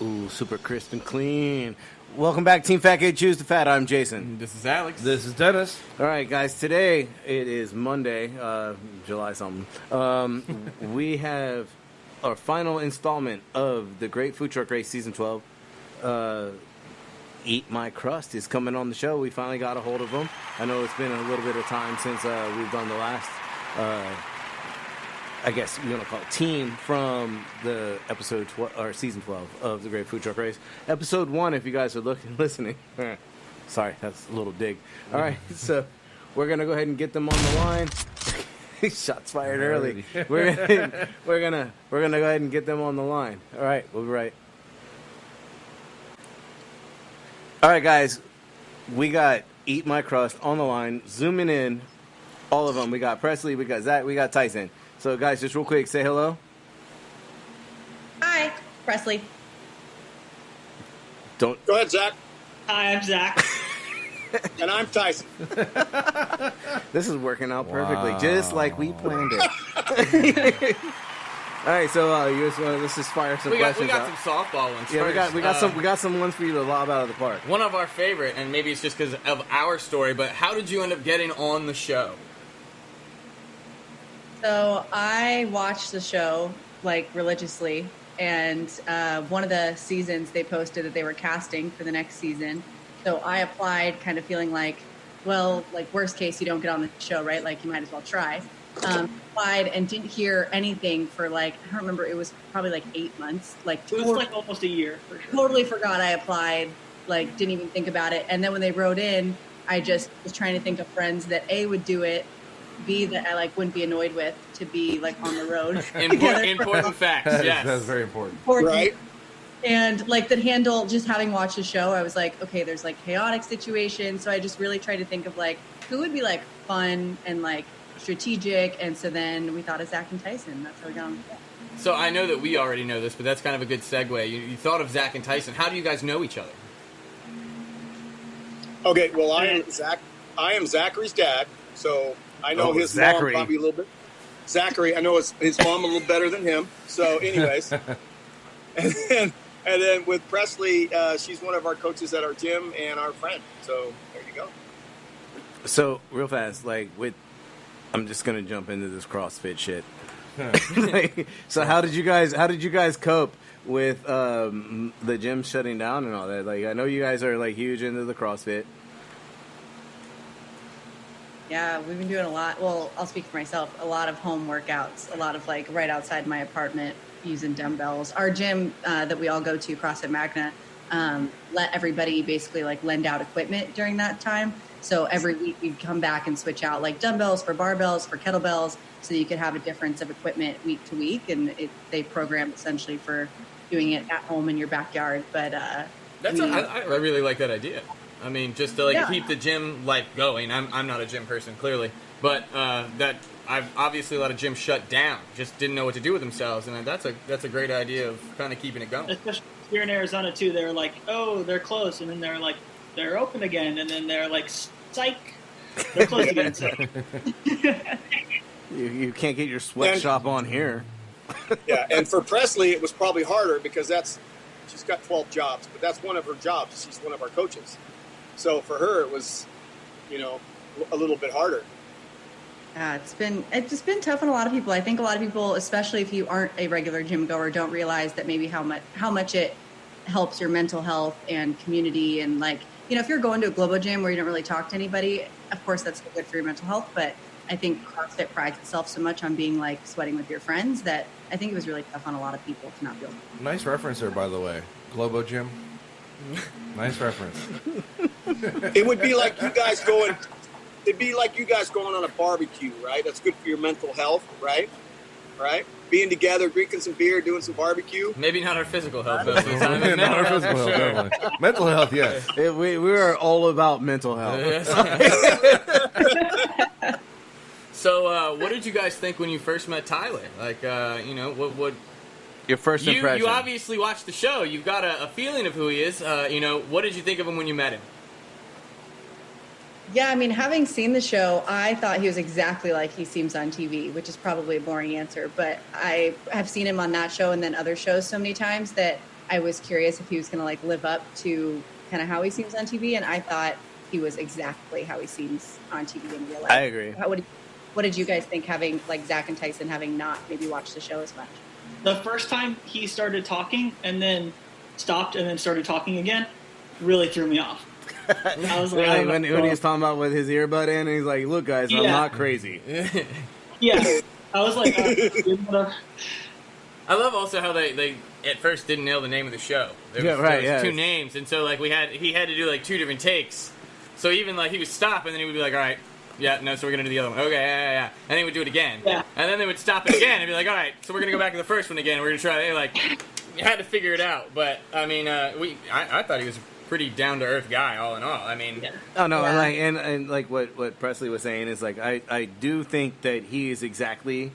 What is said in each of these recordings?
Ooh, super crisp and clean. Welcome back, Team Fat Kid Choose the Fat. I'm Jason. This is Alex. This is Dennis. All right, guys. Today it is Monday, July something. We have our final installment of the Great Food Truck Race Season 12. Eat My Crust is coming on the show. We finally got a hold of them. I know it's been a little bit of time since we've done the last, I guess you want to call it team from the episode or season 12 of the Great Food Truck Race. Episode 1, if you guys are listening. Sorry, that's a little dig. All right, so we're gonna go ahead and get them on the line. Shots fired early. We're gonna go ahead and get them on the line. All right, we'll be right. All right, guys, we got Eat My Crust on the line, zooming in, all of them. We got Preslie, we got Zach, we got Tyson. So, guys, just real quick, say hello. Hi, Preslie. Don't go ahead, Zach. Hi, I'm Zach. And I'm Tyson. This is working out perfectly, just like we planned it. All right, so let's just fire some questions. We got out. some softball ones. Yeah, first. we got some ones for you to lob out of the park. One of our favorite, and maybe it's just because of our story, but how did you end up getting on the show? So I watched the show religiously, and one of the seasons they posted that they were casting for the next season. So I applied, kind of feeling worst case you don't get on the show, right? Like you might as well try. Applied and didn't hear anything for I don't remember, it was probably 8 months. It was almost a year for sure. Totally forgot I applied, didn't even think about it. And then when they wrote in, I just was trying to think of friends that A, would do it, B, that I wouldn't be annoyed with to be on the road. Important facts, yes. That's very important. Right. And that handle, just having watched the show, I was okay, there's chaotic situations. So I just really tried to think of who would be fun and strategic. And so then we thought of Zach and Tyson. That's how we got on the show. So I know that we already know this, but that's kind of a good segue. You thought of Zach and Tyson. How do you guys know each other? Okay, well, I am Zachary's dad, so I know his Zachary. mom probably a little bit. Zachary, I know his mom a little better than him. So, anyways, and then with Preslie, she's one of our coaches at our gym and our friend. So there you go. So real fast, I'm just gonna jump into this CrossFit shit. So how did you guys cope with the gym shutting down and all that? I know you guys are huge into the CrossFit. Yeah, we've been doing a lot. Well, I'll speak for myself. A lot of home workouts, a lot of right outside my apartment using dumbbells. Our gym that we all go to, CrossFit Magna, let everybody basically lend out equipment during that time. So every week we'd come back and switch out dumbbells for barbells, for kettlebells, so you could have a difference of equipment week to week. And they programmed essentially for doing it at home in your backyard. But I really like that idea. I mean, just to keep the gym going. I'm not a gym person, clearly, but that I've obviously a lot of gyms shut down. Just didn't know what to do with themselves, and that's a great idea of kind of keeping it going. Especially here in Arizona too. They're oh, they're closed, and then they're open again, and then they're psych, they're closed again. So. You can't get your sweatshop on here. Yeah, and for Preslie, it was probably harder because she's got 12 jobs, but that's one of her jobs. She's one of our coaches. So for her, it was, a little bit harder. It's been tough on a lot of people. I think a lot of people, especially if you aren't a regular gym goer, don't realize that maybe how much it helps your mental health and community. And if you're going to a Globo gym where you don't really talk to anybody, of course that's good for your mental health. But I think CrossFit prides itself so much on being sweating with your friends that I think it was really tough on a lot of people to not be able to. Nice reference there, by the way. Globo Gym. Nice reference. It would be like you guys going. It'd be like you guys going on a barbecue, right? That's good for your mental health, right? Right? Being together, drinking some beer, doing some barbecue. Maybe not our physical health, though. Not our physical health, definitely. Mental health, yes. We are all about mental health. So, what did you guys think when you first met Tyler? What your first impression? You obviously watched the show. You've got a feeling of who he is. What did you think of him when you met him? Yeah, I mean, having seen the show, I thought he was exactly like he seems on TV, which is probably a boring answer. But I have seen him on that show and then other shows so many times that I was curious if he was going to like live up to kind of how he seems on TV, and I thought he was exactly how he seems on TV in real life. I agree. What did you guys think, having like Zach and Tyson having not maybe watched the show as much? The first time he started talking and then stopped and then started talking again really threw me off. I was like, Like when he was talking about with his earbud in, and he's like, "Look, guys, I'm not crazy." Yeah, I was like, whatever. I love also how they at first didn't nail the name of the show. There was two names, and so like he had to do like 2 different takes. So even like he would stop, and then he would be like, "All right, yeah, no, so we're gonna do the other one. Okay, yeah. And then he would do it again. Yeah. And then they would stop it again and be like, all right, so we're gonna go back to the first one again. We're gonna try. They like you had to figure it out. But I mean, I thought he was a pretty down to earth guy, all in all. I mean, oh no, and like what Presley was saying is like I do think that he is exactly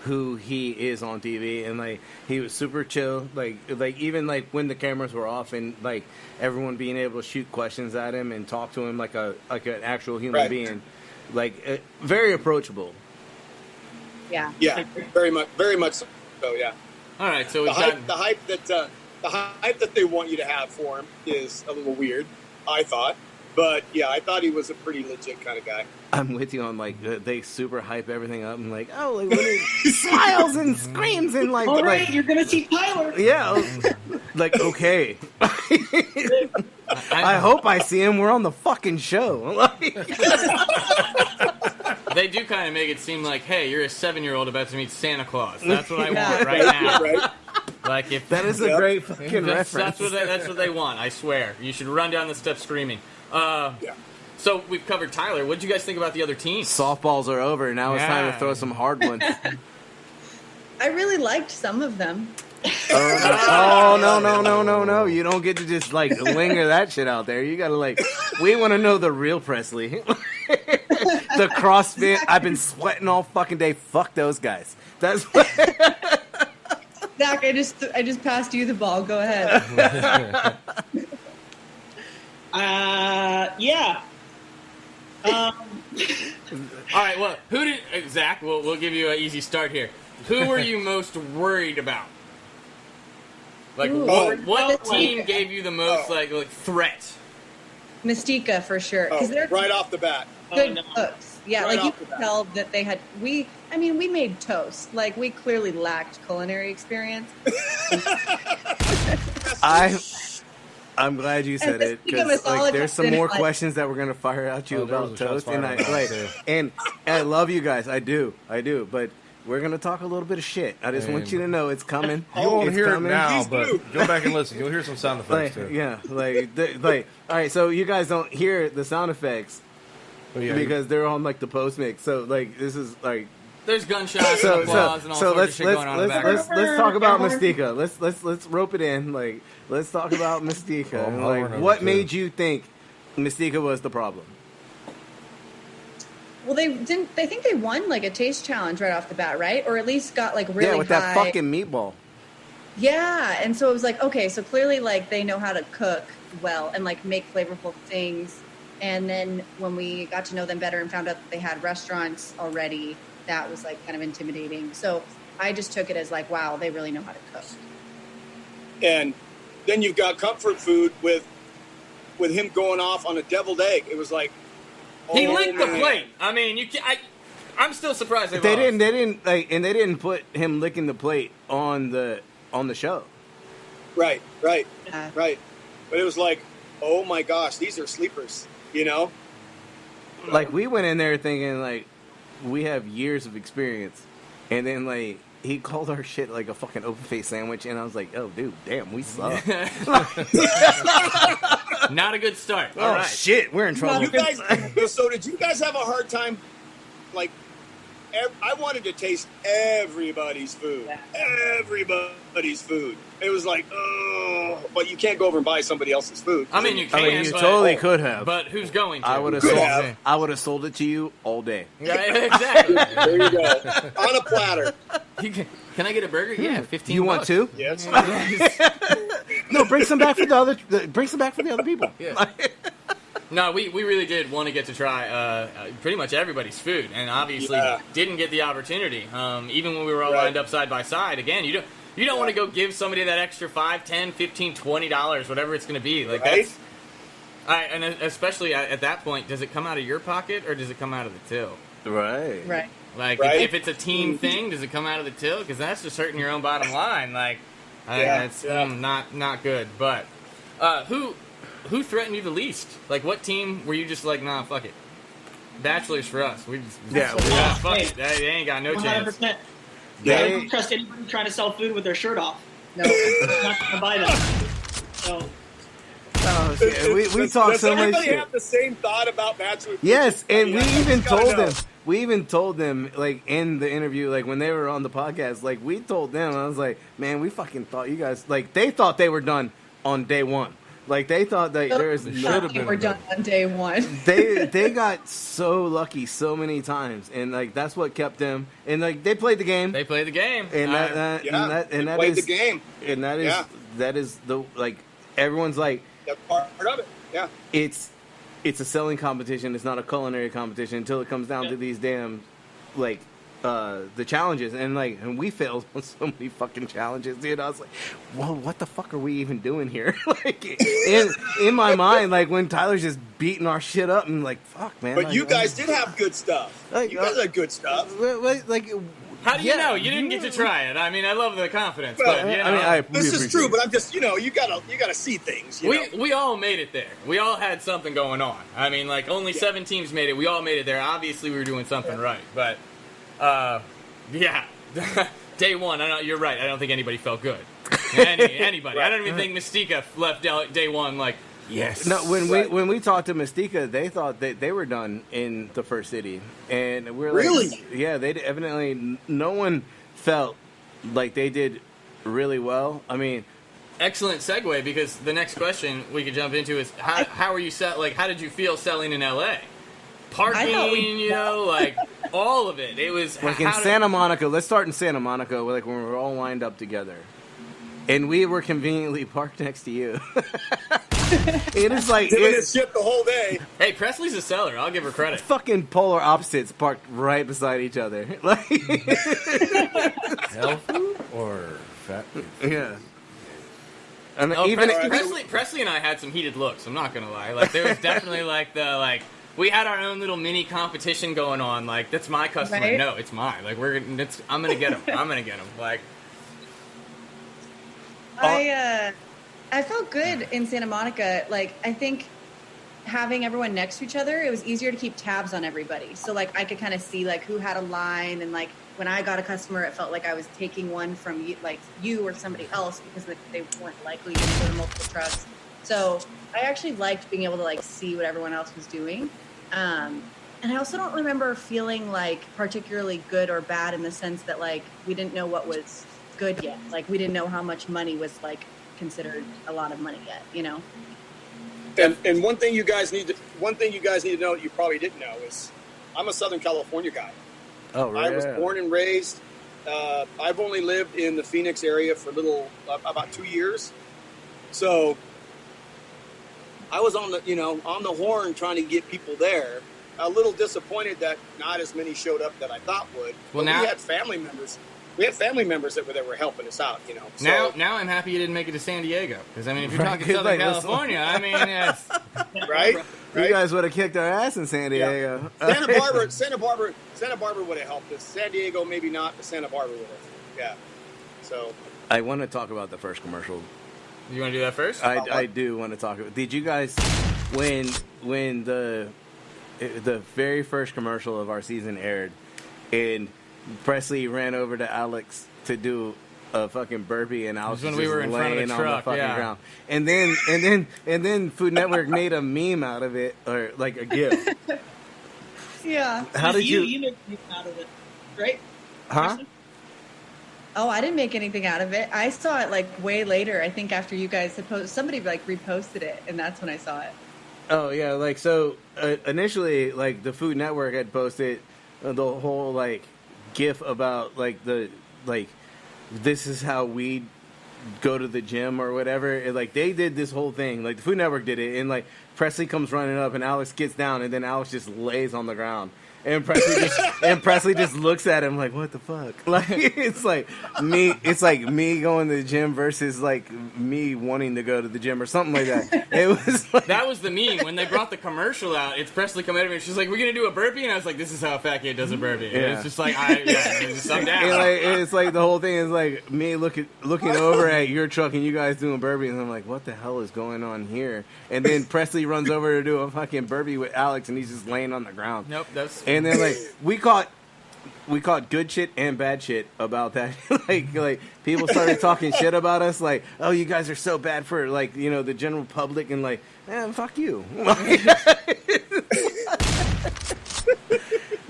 who he is on TV, and like he was super chill, like even like when the cameras were off and like everyone being able to shoot questions at him and talk to him like an actual human being, like very approachable. Yeah, very much so. Yeah. All right, so the hype that they want you to have for him is a little weird, I thought. But yeah, I thought he was a pretty legit kind of guy. I'm with you on like they super hype everything up and like, oh, like when he smiles and screams and like, all right, like, you're gonna see Tyler. Yeah, like okay. I hope I see him. We're on the fucking show. They do kind of make it seem like, hey, you're a 7-year-old about to meet Santa Claus. That's what I want right now. Right? Like if that is a great fucking reference. That's what they want. I swear. You should run down the steps screaming. So we've covered Tyler. What did you guys think about the other teams? Softballs are over. Now it's time to throw some hard ones. I really liked some of them. Oh, no. You don't get to just like linger that shit out there. You gotta like, we want to know the real Presley. The CrossFit, I've been sweating all fucking day. Fuck those guys. That's what... Zach, I just passed you the ball. Go ahead. Yeah. All right. Well, who did Zach? We'll give you an easy start here. Who were you most worried about? Like, what team gave you the most like threat? Mystica for sure, because they're right off the bat. good cooks. Yeah, Right like you off the could bat. tell that they had. We made toast. Like we clearly lacked culinary experience. I'm glad you said it, because like there's some more questions that we're gonna fire at you about toast, and I love you guys. I do, but we're gonna talk a little bit of shit. I just want you to know it's coming. You won't It's hear coming. it now, but go back and listen. You'll hear some sound effects too. Yeah, like all right. So you guys don't hear the sound effects because they're on like the post mix. So like this is like. There's gunshots and applause and all sorts of shit going on in the background. Let's talk about Mystica. Let's rope it in. Like let's talk about Mystica. And, like what made you think Mystica was the problem? Well, they didn't. I think they won like a taste challenge right off the bat, right? Or at least got like really with high. that fucking meatball. Yeah, and so it was like, okay, so clearly like they know how to cook well and like make flavorful things. And then when we got to know them better and found out that they had restaurants already, that was like kind of intimidating. So I just took it as like, wow, they really know how to cook. And then you've got comfort food with him going off on a deviled egg. It was like he licked the plate. I mean, I'm still surprised they didn't put him licking the plate on the show. Right. But it was like, oh my gosh, these are sleepers, you know? Like we went in there thinking like we have years of experience, and then like he called our shit like a fucking open face sandwich, and I was like, oh dude, damn, we suck. Not a good start. All right. Shit, we're in trouble. So did you guys have a hard time? Like, I wanted to taste everybody's food. Everybody's food. It was like, oh, but you can't go over and buy somebody else's food. I mean, you can. You totally could have. But who's going to? I would have sold it to you all day. Yeah, exactly. There you go. On a platter. Can I get a burger? Yeah, 15. You want two? Yes. No, bring some back for the other. Bring some back for the other people. Yeah. No, we really did want to get to try pretty much everybody's food, and obviously didn't get the opportunity. Even when we were all lined up side by side, again, you You don't want to go give somebody that extra $5, $10, $15, $20, whatever it's going to be. Like Right? and especially at that point, does it come out of your pocket or does it come out of the till? Right. Right. Like, Right. if it's a team thing, does it come out of the till? Because that's just hurting your own bottom line. Like, Yeah, it's yeah. not good. But who threatened you the least? Like, what team were you just like, nah, fuck it? Bachelors for us. We just, Yeah, fuck it. They ain't got no chance. 100%. They- I don't trust anybody trying to sell food with their shirt off. No. I'm not going to buy them. So, Oh, shit. We Does talk so much everybody shit. have the same thought about Bachelor? Yes, and we I even just gotta told know. them. We even told them, like, in the interview, like, when they were on the podcast, like, we told them, I was like, man, we fucking thought you guys, like, they thought they were done on day one. Like, they thought that there was Should have been We're done on day one. they got so lucky so many times, and, like, that's what kept them, and, like, they played the game, They play the game. and that, Yeah, and that played is, the game. and that is, Yeah. that is the, like, everyone's like, That's part of it. Yeah. it's a selling competition. It's not a culinary competition until it comes down to these damn, like, the challenges. And, like, and we failed on so many fucking challenges, dude. I was like, whoa, what the fuck are we even doing here? Like, in my mind, like, when Tyler's just beating our shit up, and like, fuck, man. But like, you guys did have good stuff. Like, You guys had good stuff. like, How do you yeah. know? You didn't get to try it. I mean, I love the confidence, Well, but, you know. I mean, This we is true, appreciate but I'm just, you gotta see things. You know? We all made it there. We all had something going on. I mean, like, only 7 teams made it. We all made it there. Obviously, we were doing something right. But, yeah. Day one, you're right. I don't think anybody felt good. Anybody. I don't even think Mystica left day one like, yes. No, when we talked to Mystica, they thought that they were done in the first city, and we're like, Really? yeah, they evidently no one felt like they did really well. I mean, Excellent segue, because the next question we could jump into is how are you how did you feel selling in LA? Parking, like all of it. It was like in Santa Monica. Let's start in Santa Monica, like when we were all lined up together, and we were conveniently parked next to you. It is like Doing this shit the whole day. Hey, Presley's a seller. I'll give her credit. fucking polar opposites parked right beside each other. Like, Health food or fat food? yeah. And Oh, even Presley and I had some heated looks. I'm not gonna lie. Like there was definitely we had our own little mini competition going on. Like that's my customer. Right? No, it's mine. Like I'm gonna get him. I'm gonna get him. Like I felt good in Santa Monica. Like, I think having everyone next to each other, it was easier to keep tabs on everybody. So, like, I could kind of see, like, who had a line. And, like, when I got a customer, it felt like I was taking one from you, like, you or somebody else because they weren't likely to go to multiple trucks. So I actually liked being able to, like, see what everyone else was doing. And I also don't remember feeling, like, particularly good or bad in the sense that, like, we didn't know what was good yet. Like, we didn't know how much money was, like, considered a lot of money yet, you know. And one thing you guys need to know that you probably didn't know is I'm a Southern California guy. oh, I right. was born and raised. I've only lived in the Phoenix area for about 2 years. So I was on the horn trying to get people there. A little disappointed that not as many showed up that I thought would. Well, But now- we had family members. that were helping us out. So, now I'm happy you didn't make it to San Diego, because I mean if you're Right, talking good, Southern like, let's- California, I mean it's right. You guys would have kicked our ass in San Diego. Santa Barbara would have helped us. San Diego, maybe not, but Santa Barbara would have. Yeah. So I want to talk about the first commercial. You want to do that first? I do want to talk about. Did you guys when the very first commercial of our season aired, and Presley ran over to Alex to do a fucking burpee, and Alex It was was when we just were in front of the laying on the truck, fucking yeah. ground. And then Food Network made a meme out of it, or like a GIF. Yeah. How did you? You made something out of it, right? Huh? Oh, I didn't make anything out of it. I saw it like way later. I think after you guys had somebody like reposted it, and that's when I saw it. Oh yeah, like so. Initially, like the Food Network had posted the whole like GIF about like this is how we go to the gym or whatever. And, like they did this whole thing. Like the Food Network did it, and like Presley comes running up, and Alex gets down, and then Alex just lays on the ground. And Presley just looks at him like, what the fuck? Like it's like me going to the gym versus like me wanting to go to the gym or something like that. It was like, That was the meme when they brought the commercial out. It's Presley coming at me and she's like, "We're gonna do a burpee," and I was like, "This is how a fat kid does a burpee." And Yeah. it's just like, I'm down. and like, it's like the whole thing is like me looking over at your truck and you guys doing burpees, and I'm like, what the hell is going on here? And then Presley runs over to do a fucking burpee with Alex, and he's just laying on the ground. Nope, that's. And then like we caught good shit and bad shit about that. like people started talking shit about us, like, oh, you guys are so bad for like, you know, the general public, and like, fuck you.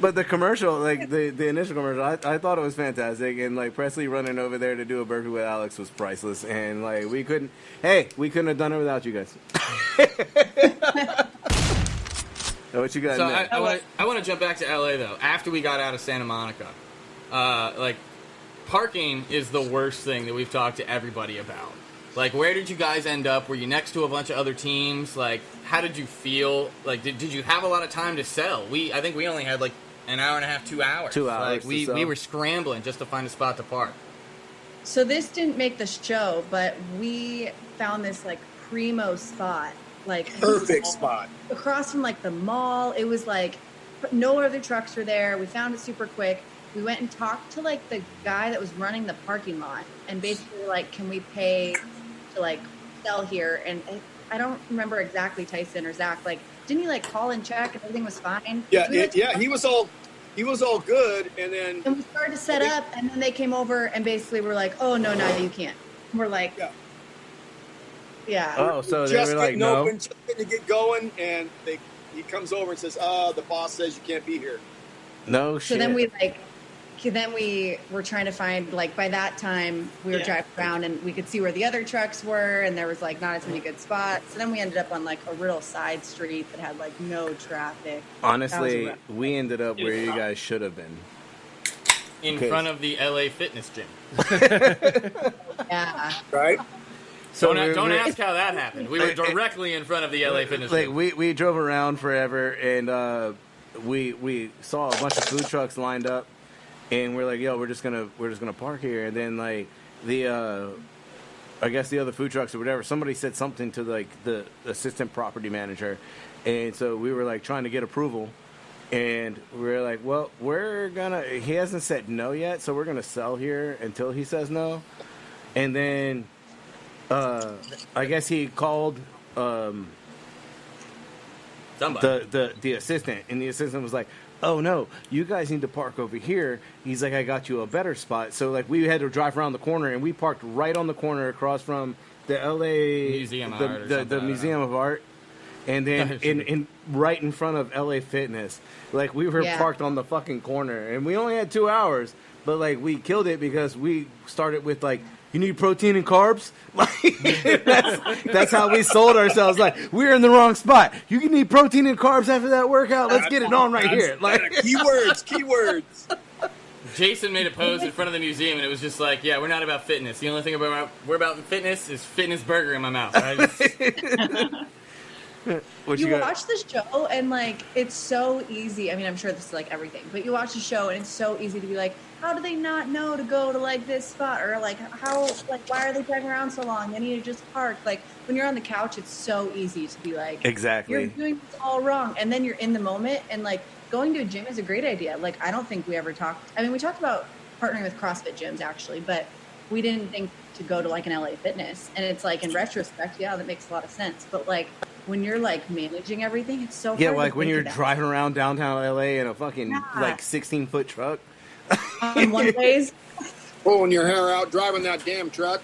But the commercial, like the initial commercial, I thought it was fantastic, and like Presley running over there to do a burpee with Alex was priceless, and like we couldn't have done it without you guys. What you got? So next? I want to jump back to LA though. After we got out of Santa Monica, like parking is the worst thing that we've talked to everybody about. Like, where did you guys end up? Were you next to a bunch of other teams? Like, how did you feel? Like, did you have a lot of time to sell? I think we only had like an hour and a half, 2 hours. 2 hours. Like, we were scrambling just to find a spot to park. So this didn't make the show, but we found this like primo spot, like Perfect spot. across from like the mall. It was like no other trucks were there. We found it super quick. We went and talked to like the guy that was running the parking lot, and basically like, can we pay to like sell here? And I don't remember exactly, Tyson or Zach, like, didn't you like call and check and everything was fine? Yeah, We went to- he was all good, and then And we started to set up, and then they came over and basically were like, oh no, you can't. And we're like, yeah. Oh, so they just were like, getting no. open, just getting to get going, and he comes over and says, the boss says you can't be here. No So shit. then we were trying to find, like, by that time we were driving around and we could see where the other trucks were, and there was like not as many good spots. So then we ended up on like a real side street that had like no traffic. Honestly, That was we ended up where you guys should have been. In Okay. front of the LA Fitness Gym. Yeah. Right? So Don't ask how that happened. We were directly in front of the LA Fitness like Gym. we drove around forever, and we saw a bunch of food trucks lined up, and we're like, yo, we're just gonna park here. And then like the I guess the other food trucks or whatever, somebody said something to like the assistant property manager, and so we were like trying to get approval, and we were like, well, he hasn't said no yet, so we're gonna sell here until he says no. And then I guess he called Somebody. the assistant, and the assistant was like, oh no, you guys need to park over here. He's like, I got you a better spot. So like we had to drive around the corner, and we parked right on the corner across from the LA Museum of Art or the something, I Museum of Art, and then in right in front of LA Fitness. Like we were parked on the fucking corner, and we only had 2 hours, but like we killed it because we started with like, you need protein and carbs? Like, that's how we sold ourselves. Like, we're in the wrong spot. You can need protein and carbs after that workout. Let's get it on right here. Like, Keywords. Jason made a pose in front of the museum, and it was just like, yeah, we're not about fitness. The only thing we're about fitness is fitness burger in my mouth. what You got? watch the show and like it's so easy. I mean, I'm sure this is like everything, but you watch the show and it's so easy to be like, how do they not know to go to like this spot, or like why are they driving around so long? They need to just park. Like when you're on the couch, it's so easy to be like, Exactly. you're doing this all wrong, and then you're in the moment. And like going to a gym is a great idea. Like I don't think we ever talked. I mean, we talked about partnering with CrossFit gyms actually, but we didn't think to go to like an LA Fitness. And it's like in retrospect, yeah, that makes a lot of sense. But like when you're like managing everything, it's so hard like to when think you're of that. driving around downtown LA in a fucking like 16-foot truck. In one ways. Pulling your hair out, driving that damn truck.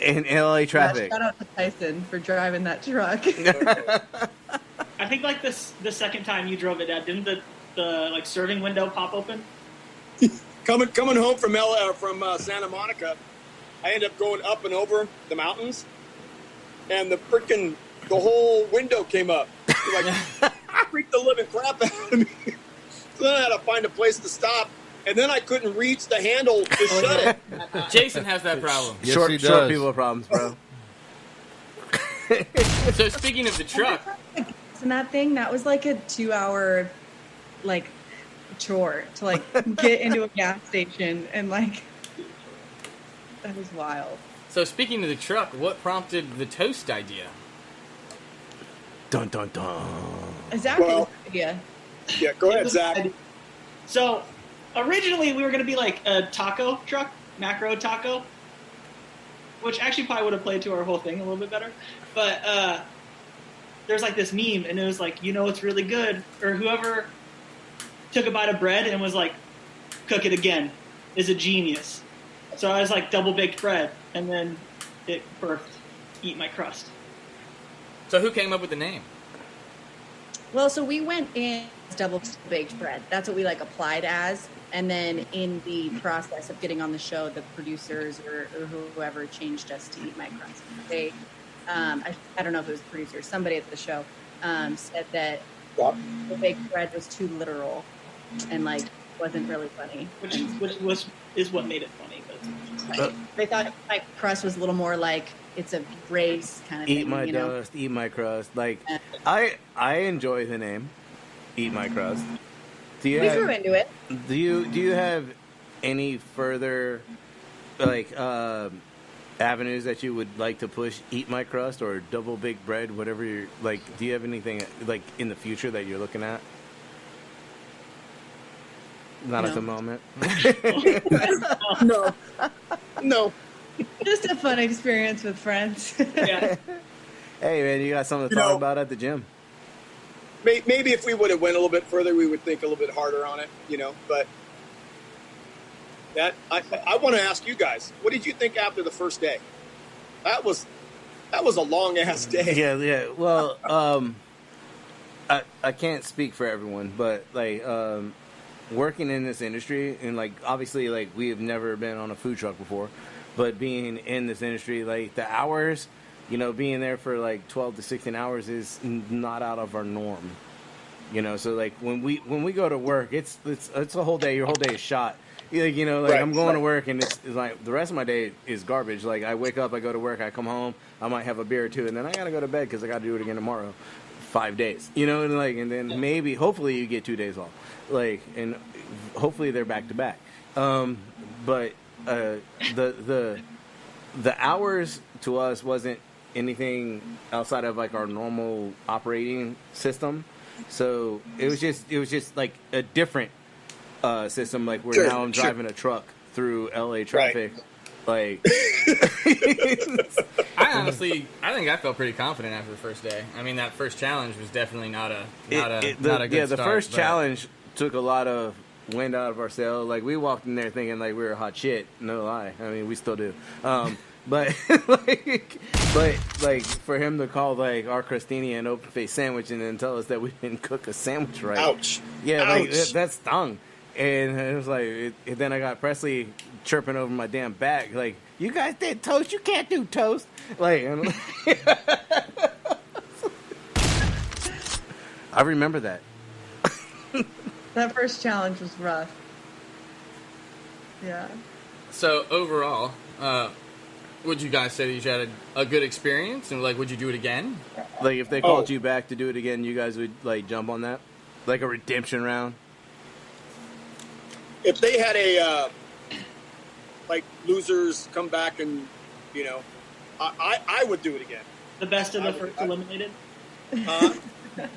In LA traffic. Shout out to Tyson for driving that truck. I think like the second time you drove it, Dad, didn't the like serving window pop open? Coming home from Santa Monica, I ended up going up and over the mountains, and the whole window came up. Like, freaked the living crap out of me. So then I had to find a place to stop, and then I couldn't reach the handle to shut it. Jason has that problem. Yes, short he does. people problems, bro. So speaking of the truck, And that thing, that was like a 2 hour like chore to like get into a gas station, and like that was wild. So speaking of the truck, what prompted the toast idea? Dun dun dun. Exactly. Well- idea. Yeah, go ahead, Zach. So originally we were going to be like a taco truck, macro taco, which actually probably would have played to our whole thing a little bit better. But there's like this meme, and it was like, you know, it's really good, or whoever took a bite of bread and was like, cook it again, is a genius. So I was like double baked bread, and then it birthed Eat My Crust. So who came up with the name? Well, so we went in as double baked bread. That's what we like applied as. And then in the process of getting on the show, the producers or whoever changed us to Eat My Crust. They, I don't know if it was producers, somebody at the show said that double baked bread was too literal and like wasn't really funny. Which is what made it funny. But They thought my crust was a little more like it's a race kind of Eat thing. my you know? dust, eat my crust. Like I enjoy the name, Eat My Crust. Do you We have, grew into it. do you have any further like avenues that you would like to push Eat My Crust or double baked bread, whatever you're like? Do you have anything like in the future that you're looking at? Not No. at the moment. No. Just a fun experience with friends. yeah, Hey man, you got something to You talk know- about at the gym? Maybe if we would have went a little bit further, we would think a little bit harder on it, you know. But that I want to ask you guys, what did you think after the first day? That was a long ass day. Yeah. Well, I can't speak for everyone, but like working in this industry and like obviously like we have never been on a food truck before, but being in this industry, like the hours, you know, being there for like 12 to 16 hours is not out of our norm. You know, so like when we go to work, it's a whole day. Your whole day is shot. You know, like Right, I'm going to right. work and it's like the rest of my day is garbage. Like I wake up, I go to work, I come home, I might have a beer or two, and then I gotta go to bed because I gotta do it again tomorrow. 5 days, you know, and like, and then maybe, hopefully, you get 2 days off, like, and hopefully they're back to back. But the hours to us wasn't anything outside of like our normal operating system. So it was just like a different system. Like where Sure, now I'm sure. driving a truck through LA traffic. Like I think I felt pretty confident after the first day. I mean, that first challenge was definitely not a good the start, first but- challenge took a lot of wind out of our sail. Like we walked in there thinking like we were hot shit. No lie. I mean, we still do. But like for him to call like our crostini an open faced sandwich and then tell us that we didn't cook a sandwich right. Ouch. Yeah, like Ouch. that stung. And it was like, then I got Presley chirping over my damn back, like, "You guys did toast, you can't do toast." Like, and I remember that. That first challenge was rough. Yeah. So overall, would you guys say that you had a good experience, and like, would you do it again? Like, if they called you back to do it again, you guys would like jump on that, like a redemption round. If they had a like losers come back and you know, I would do it again. the best of the first eliminated. Huh?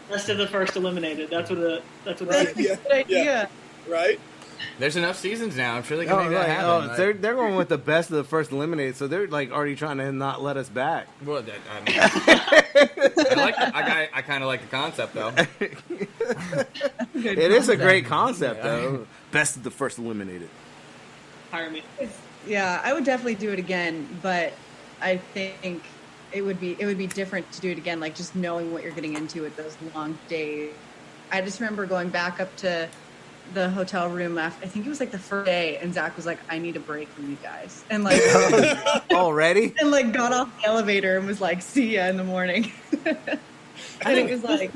Best of the first eliminated. That's what That's a Yeah, good idea. yeah. Right? There's enough seasons now. I'm sure they can Oh, make that like, happen. Like, they're going with the best of the first eliminated, so they're like already trying to not let us back. well, I mean, I kind of like the concept though. Good It is a concept. great concept, though. Best of the first eliminated. hire me. Yeah, I would definitely do it again, but I think it would be different to do it again, like just knowing what you're getting into with those long days. I just remember going back up to the hotel room after, I think it was like the first day, and Zach was like, "I need a break from you guys," and like Already? and like got off the elevator and was like, "See ya in the morning." And it was like,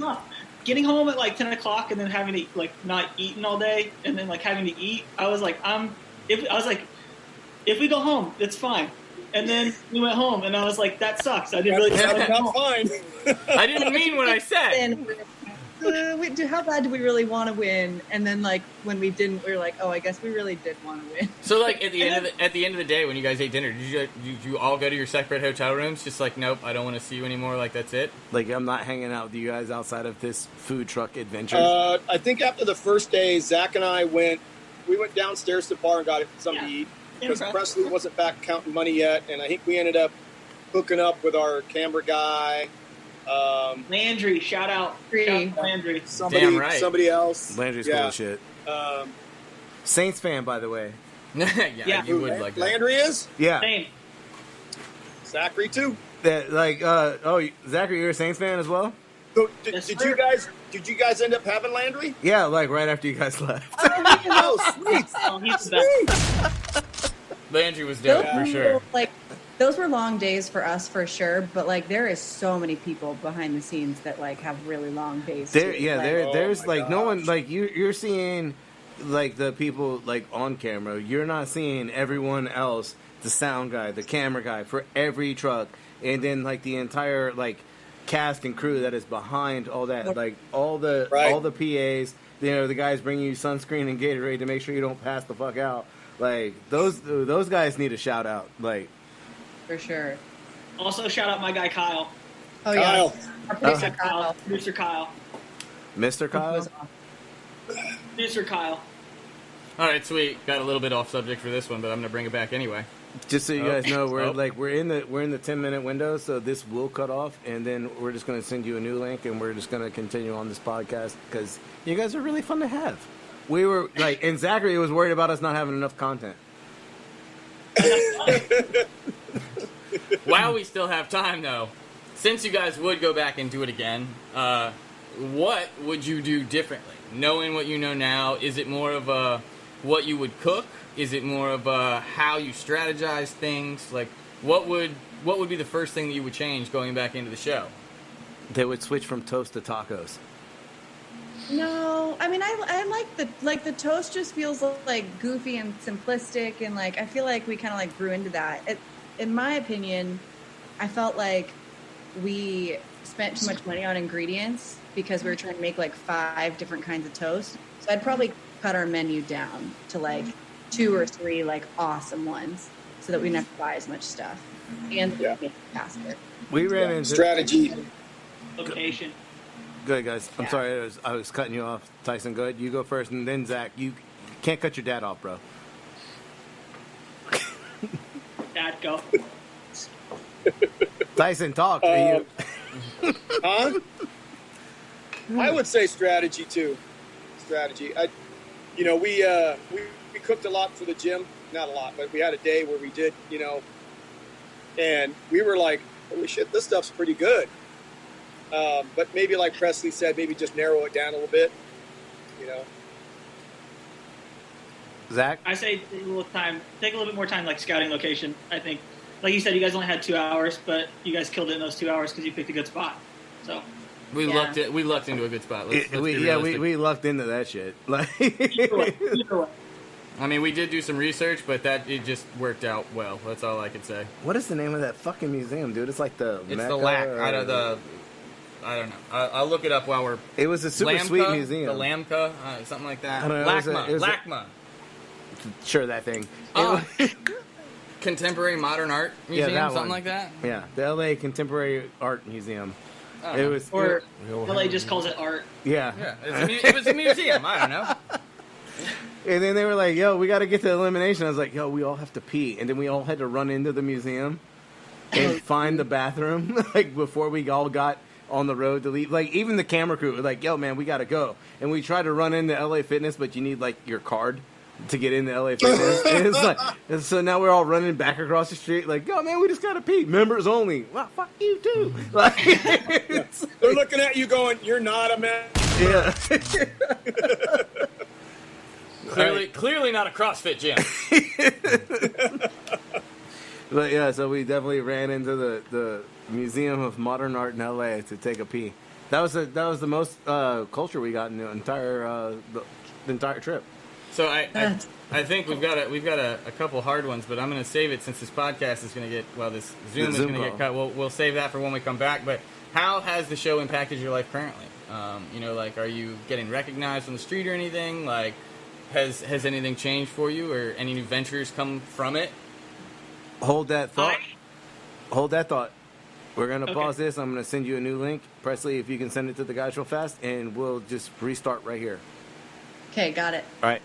Getting home at like 10 o'clock and then having to like not eating all day and then like having to eat. I was like, if we go home, it's fine. And then we went home and I was like, that sucks. I didn't really That's not fine. I didn't mean what I said. and how bad do we really want to win? And then like when we didn't, we were like, oh, I guess we really did want to win. So like at the end of the day, when you guys ate dinner, did you all go to your separate hotel rooms? Just like, nope, I don't want to see you anymore. Like that's it. Like I'm not hanging out with you guys outside of this food truck adventure. I think after the first day, Zach and I went downstairs to the bar and got something to eat because Preslie wasn't back counting money yet, and I think we ended up hooking up with our camera guy. Landry, shout out Landry. Somebody else. Landry's cool as shit. Saints fan, by the way. yeah, you would like that. Landry is? Yeah. Same. Zachary too. Zachary, you're a Saints fan as well? So, did you guys end up having Landry? Yeah, like right after you guys left. Oh, sweet. Oh, he's the best. Landry was dope for sure. Like, those were long days for us for sure, but like there is so many people behind the scenes that like have really long days. There's like no one like you're seeing like the people like on camera. You're not seeing everyone else, the sound guy, the camera guy for every truck, and then like the entire like cast and crew that is behind all that, like all the PAs. The guys bringing you sunscreen and Gatorade to make sure you don't pass the fuck out. Like those guys need a shout out. Like. For sure. Also, shout out my guy Kyle. Oh yeah, Kyle. our producer Kyle. Producer Kyle. Mr. Kyle. Producer Kyle. All right, sweet. Got a little bit off subject for this one, but I'm gonna bring it back anyway. Just so you guys know, we're in the 10-minute window, so this will cut off, and then we're just gonna send you a new link, and we're just gonna continue on this podcast because you guys are really fun to have. We were like, and Zachary was worried about us not having enough content. While we still have time, though, since you guys would go back and do it again, what would you do differently? Knowing what you know now, is it more of a what you would cook? Is it more of a how you strategize things? Like, what would be the first thing that you would change going back into the show? They would switch from toast to tacos. No, I mean I like the toast just feels like goofy and simplistic, and like I feel like we kind of like grew into that. In my opinion, I felt like we spent too much money on ingredients because we were trying to make like 5 different kinds of toast. So I'd probably cut our menu down to like 2 or 3 like awesome ones, so that we didn't have to buy as much stuff and make it faster. We ran into strategy. Location. Good guys. I'm sorry, I was cutting you off. Tyson, go ahead. You go first, and then Zach. You can't cut your dad off, bro. Dad, go. Tyson, talk. Huh? I would say strategy too. Strategy. We cooked a lot for the gym. Not a lot, but we had a day where we did, and we were like, holy shit, this stuff's pretty good. But maybe like Preslie said, maybe just narrow it down a little bit, Zach? I say take a little bit more time, like scouting location. I think, like you said, you guys only had 2 hours, but you guys killed it in those 2 hours because you picked a good spot. So we lucked into a good spot. Let's be realistic. we lucked into that shit. Like, either way. I mean, we did do some research, but it just worked out well. That's all I could say. what is the name of that fucking museum, dude? It's like the It's Mecca the LAC. or- I don't know. I'll look it up while we're. It was a super sweet museum. The Lamka, something like that. I don't know, it was a- LACMA. Sure, that thing. Contemporary Modern Art Museum, that something one. like that. Yeah, the LA Contemporary Art Museum. Oh. It was, Or LA just calls it art. yeah. Yeah, it was a museum. I don't know. And then they were like, "Yo, we got to get to elimination." I was like, "Yo, we all have to pee," and then we all had to run into the museum and find the bathroom like before we all got on the road to leave. Like even the camera crew were like, "Yo, man, we got to go," and we tried to run into LA Fitness, but you need like your card to get into LA Fitness. And it's like, and so now we're all running back across the street, like, "Yo, man, we just gotta pee. Members only." Well, fuck you too. Like, They're looking at you going, "You're not a man." yeah. Clearly not a CrossFit gym. But yeah, so we definitely ran into the Museum of Modern Art in LA to take a pee. That was the most culture we got in the entire trip. So I think we've got a couple hard ones, but I'm going to save it since this podcast is going to get this Zoom is going to get cut. We'll save that for when we come back. But how has the show impacted your life currently? Like, are you getting recognized on the street or anything? Like, has anything changed for you, or any new ventures come from it? Hold that thought. Hold that thought. We're going to Okay. pause this. I'm going to send you a new link. Preslie, if you can send it to the guys real fast, and we'll just restart right here. Okay, got it. All right.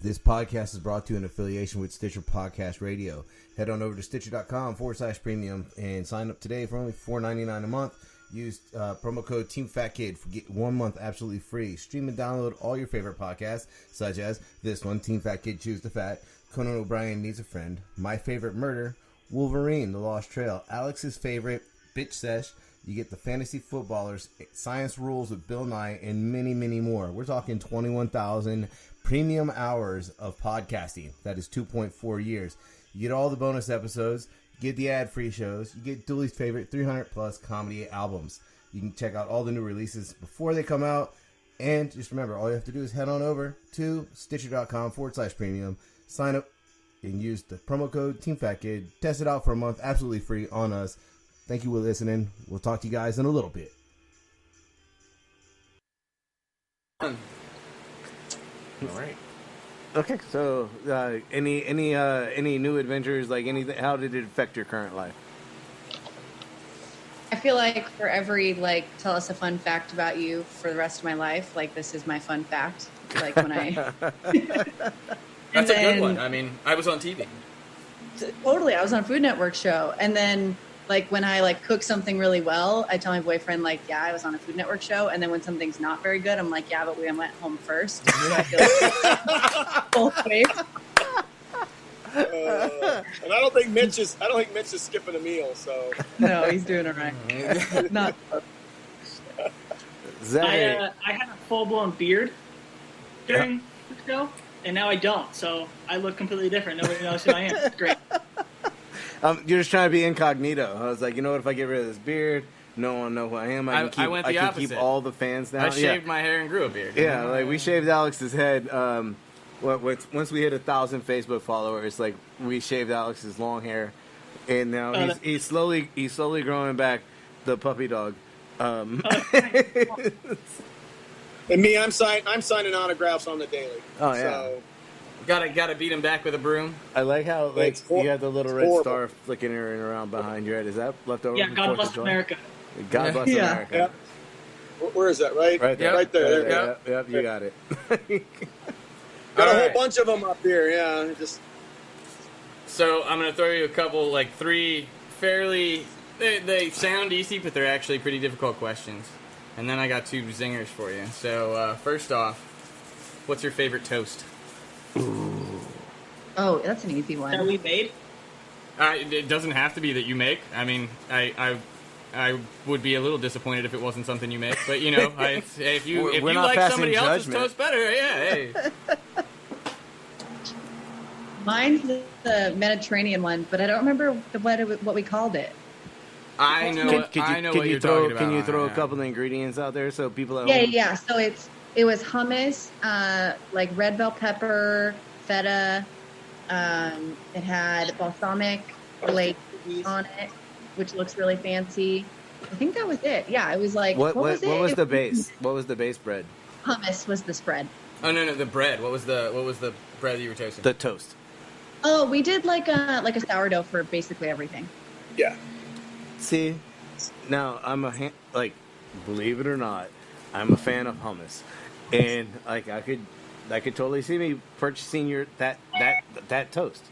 This podcast is brought to you in affiliation with Stitcher Podcast Radio. Head on over to Stitcher.com/premium and sign up today for only $4.99 a month. Use promo code TeamFatKid for get 1 month absolutely free. Stream and download all your favorite podcasts, such as this one, Team Fat Kid Choose the Fat, Conan O'Brien Needs a Friend, My Favorite Murder, Wolverine, The Lost Trail, Alex's Favorite, Bitch Sesh. You get the Fantasy Footballers, Science Rules with Bill Nye, and many, many more. We're talking 21,000 premium hours of podcasting. That is 2.4 years. You get all the bonus episodes, you get the ad-free shows, you get Dooley's favorite 300-plus comedy albums. You can check out all the new releases before they come out. And just remember, all you have to do is head on over to Stitcher.com/premium, sign up, and use the promo code TeamFatKid. Test it out for a month, absolutely free on us. Thank you for listening. We'll talk to you guys in a little bit. All right. Okay. So, any new adventures? Like anything? How did it affect your current life? I feel like for every tell us a fun fact about you for the rest of my life, this is my fun fact. Like when I That's a good one. I mean, I was on TV. Totally, I was on a Food Network show, and then when I cook something really well, I tell my boyfriend yeah, I was on a Food Network show, and then when something's not very good, I'm like, yeah, but we went home first. So I feel like both ways. And I don't think Mitch is skipping a meal. So No, he's doing it right. Not. Zach, I had a full blown beard during the show, and now I don't. So I look completely different. Nobody knows who I am. It's great. you're just trying to be incognito. I was like, you know what? If I get rid of this beard, no one will know who I am. I can went the keep opposite. all the fans down. I shaved my hair and grew a beard. Yeah, we shaved Alex's head. Once we hit 1,000 Facebook followers, we shaved Alex's long hair, and now he's slowly growing back the puppy dog. and me, I'm signing autographs on the daily. Oh yeah. So, Gotta beat him back with a broom. I like how you have the little red horrible. star flicking around behind your head. Is that left over? Yeah, from God 4th of bless July? America. God bless Yeah. America. yeah. Where is that? Right, Right there. right there. Yep, you got it. Got a All whole right. bunch of them up here. Yeah, just So I'm gonna throw you a couple, three fairly. They sound easy, but they're actually pretty difficult questions. And then I got two zingers for you. So first off, what's your favorite toast? Oh, that's an easy That one. we made. It doesn't have to be that you make. I mean, I would be a little disappointed if it wasn't something you make. But if you We're not like passing somebody else's judgment. toast better, yeah, hey. Mine's the Mediterranean one, but I don't remember what we called it. I know. I know what you're talking about. Can you throw a yeah. couple of ingredients out there so people at Yeah, home? yeah. So it was hummus, red bell pepper, feta. It had balsamic glaze on it, which looks really fancy. I think that was it. Yeah, it was What was it? was the base? What was the base bread? Hummus was the spread. Oh no, the bread. What was the bread that you were toasting? The toast. Oh, we did like a sourdough for basically everything. yeah. See, now I'm believe it or not, I'm a fan of hummus, and I could totally see me purchasing that toast.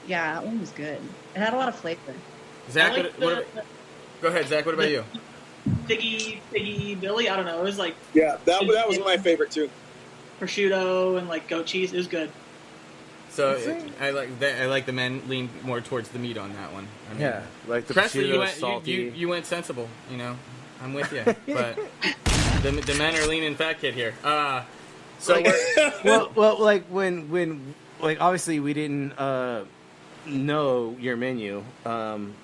Yeah, that one was good. It had a lot of flavor. Zach, I like go ahead, Zach. What about you? Figgy Billy. I don't know. It was Yeah, that was my favorite too. prosciutto and goat cheese. It was good. So I like the men lean more towards the meat on that one. I mean, Yeah, like the Preslie, prosciutto, you salty. went you went sensible. I'm with you, but the men are leaning fat kid here. So we're, when obviously we didn't know your menu.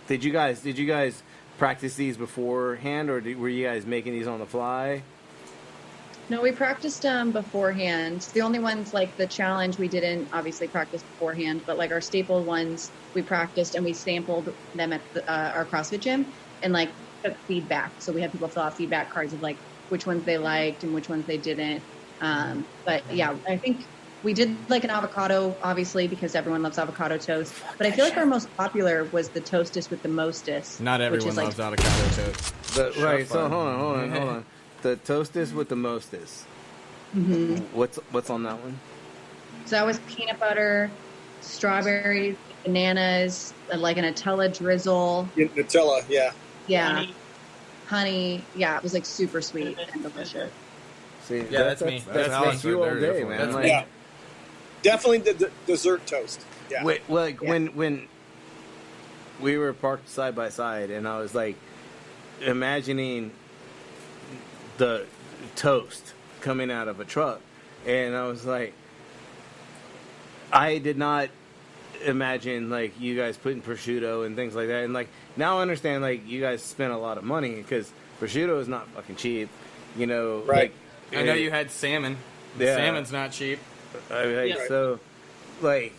Did you guys practice these beforehand, or were you guys making these on the fly? No, we practiced beforehand. The only ones like the challenge we didn't obviously practice beforehand, but like our staple ones we practiced and we sampled them at our CrossFit gym and like took feedback. So we had people fill out feedback cards of like which ones they liked and which ones they didn't. But yeah, I think we did like an avocado, obviously, because everyone loves avocado toast. But I feel like our most popular was the Toastest with the Mostest. Not everyone which is loves avocado toast. Right. So hold on. The Toastest with the Mostest. Mm-hmm. What's on that one? So that was peanut butter, strawberries, bananas, like a Nutella drizzle. Nutella, yeah. Yeah. Honey. Yeah, it was like super sweet and delicious. See, Yeah, that's me. That's Alex you right all there. day, man. That's Like, me. Yeah. Definitely the dessert toast. Yeah. when we were parked side by side, and I was like imagining the toast coming out of a truck, and I was like, I did not imagine like you guys putting prosciutto and things like that, and like now I understand like you guys spent a lot of money because prosciutto is not fucking cheap, you know. Right. Like, I know you had salmon. Yeah. Salmon's not cheap. So, like,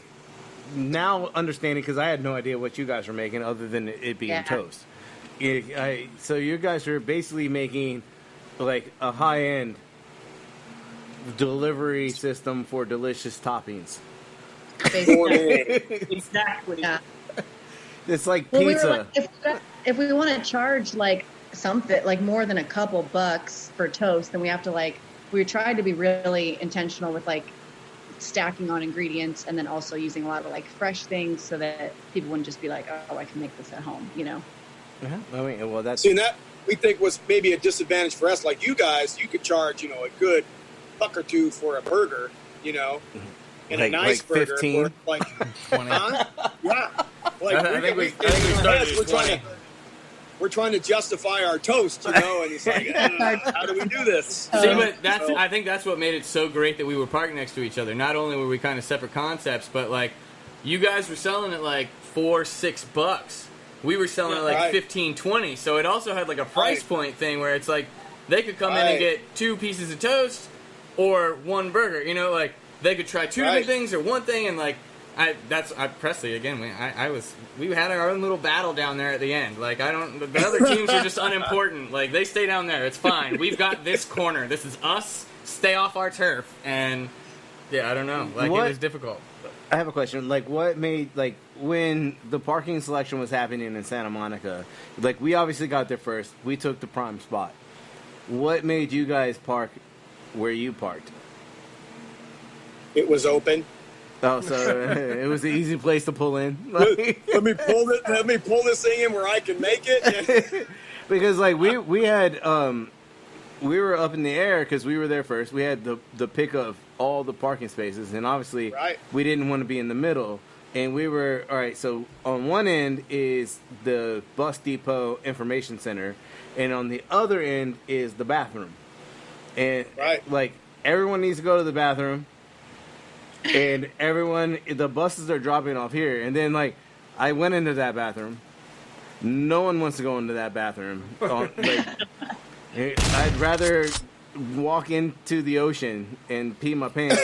now understanding, because I had no idea what you guys were making other than it being toast. So you guys are basically making, like, a high-end delivery system for delicious toppings. Exactly. Yeah. It's like Well, pizza. we were like, if we want to charge like something like more than a couple bucks for toast, then we have to like we tried to be really intentional with like stacking on ingredients and then also using a lot of like fresh things so that people wouldn't just be like, oh, I can make this at home, you know. Yeah, I mean, well, that's See, and that we think was maybe a disadvantage for us. Like you guys, you could charge, you know, a good buck or two for a burger, you know, and like, a nice like burger 15? for like 20. huh? Yeah. Like I think we in our started heads, at 20. we're trying to justify our toast, you know, and it's like, how do we do this? See, but I think that's what made it so great that we were parked next to each other. Not only were we kind of separate concepts, but like you guys were selling it like $4-6. We were selling it like Right. 15-20. So it also had like a price point thing where it's like they could come in and get 2 pieces of toast or 1 burger. You know, like they could try 2 different things or 1 thing, and like Preslie again. We had our own little battle down there at the end. Like the other teams are just unimportant. Like they stay down there. It's fine. We've got this corner. This is us. Stay off our turf. And yeah, I don't know. Like What? it was difficult. I have a question. Like, what made, like, when the parking selection was happening in Santa Monica, like, we obviously got there first. We took the prime spot. What made you guys park where you parked? It was open. Oh, so it was an easy place to pull in. Let me pull this thing in where I can make it. Because, like, we had, we were up in the air because we were there first. We had the pick of all the parking spaces, and obviously we didn't want to be in the middle. And we were, all right, so on one end is the bus depot information center, and on the other end is the bathroom. And, like, everyone needs to go to the bathroom, and the buses are dropping off here. And then, like, I went into that bathroom. No one wants to go into that bathroom. I'd rather walk into the ocean and pee my pants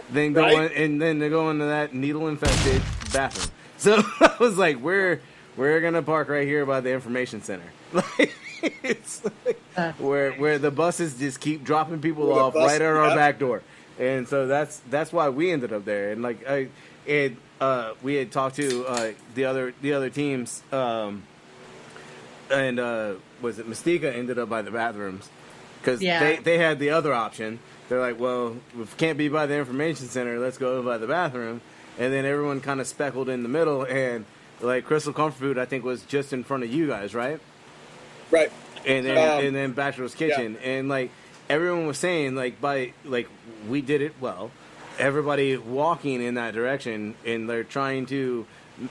than go into that needle-infested bathroom. So I was like, we're gonna park right here by the information center. Like, it's like where the buses just keep dropping people off right at our back door. And so that's why we ended up there. And like we had talked to the other teams, and was it Mystica ended up by the bathrooms because they had the other option. They're like, well, if it can't be by the information center, let's go by the bathroom. And then everyone kind of speckled in the middle, and like Crystal Comfort Food, I think, was just in front of you guys, right? Right. And then Bachelor's Kitchen, and like everyone was saying, like we did it well. Everybody walking in that direction, and they're trying to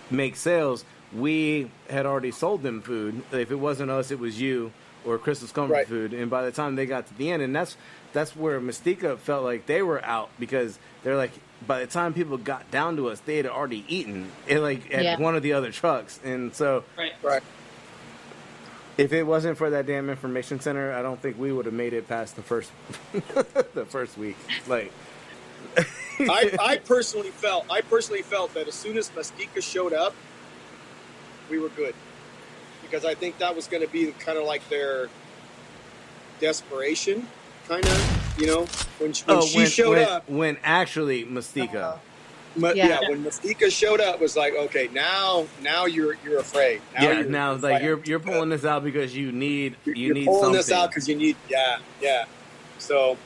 make sales. We had already sold them food. If it wasn't us, it was you or Crystal's Comfort Food. And by the time they got to the end, and that's where Mystica felt like they were out, because they're like, by the time people got down to us, they had already eaten at one of the other trucks. And so If it wasn't for that damn information center, I don't think we would have made it past the first the first week. Like, I personally felt that as soon as Mystica showed up, we were good, because I think that was going to be kind of like their desperation, kind of, you know, when she showed up. When actually Mystica. When Mystica showed up, it was like, okay, now you're afraid. Now you're pulling this out because you need pulling something. this out because you need So.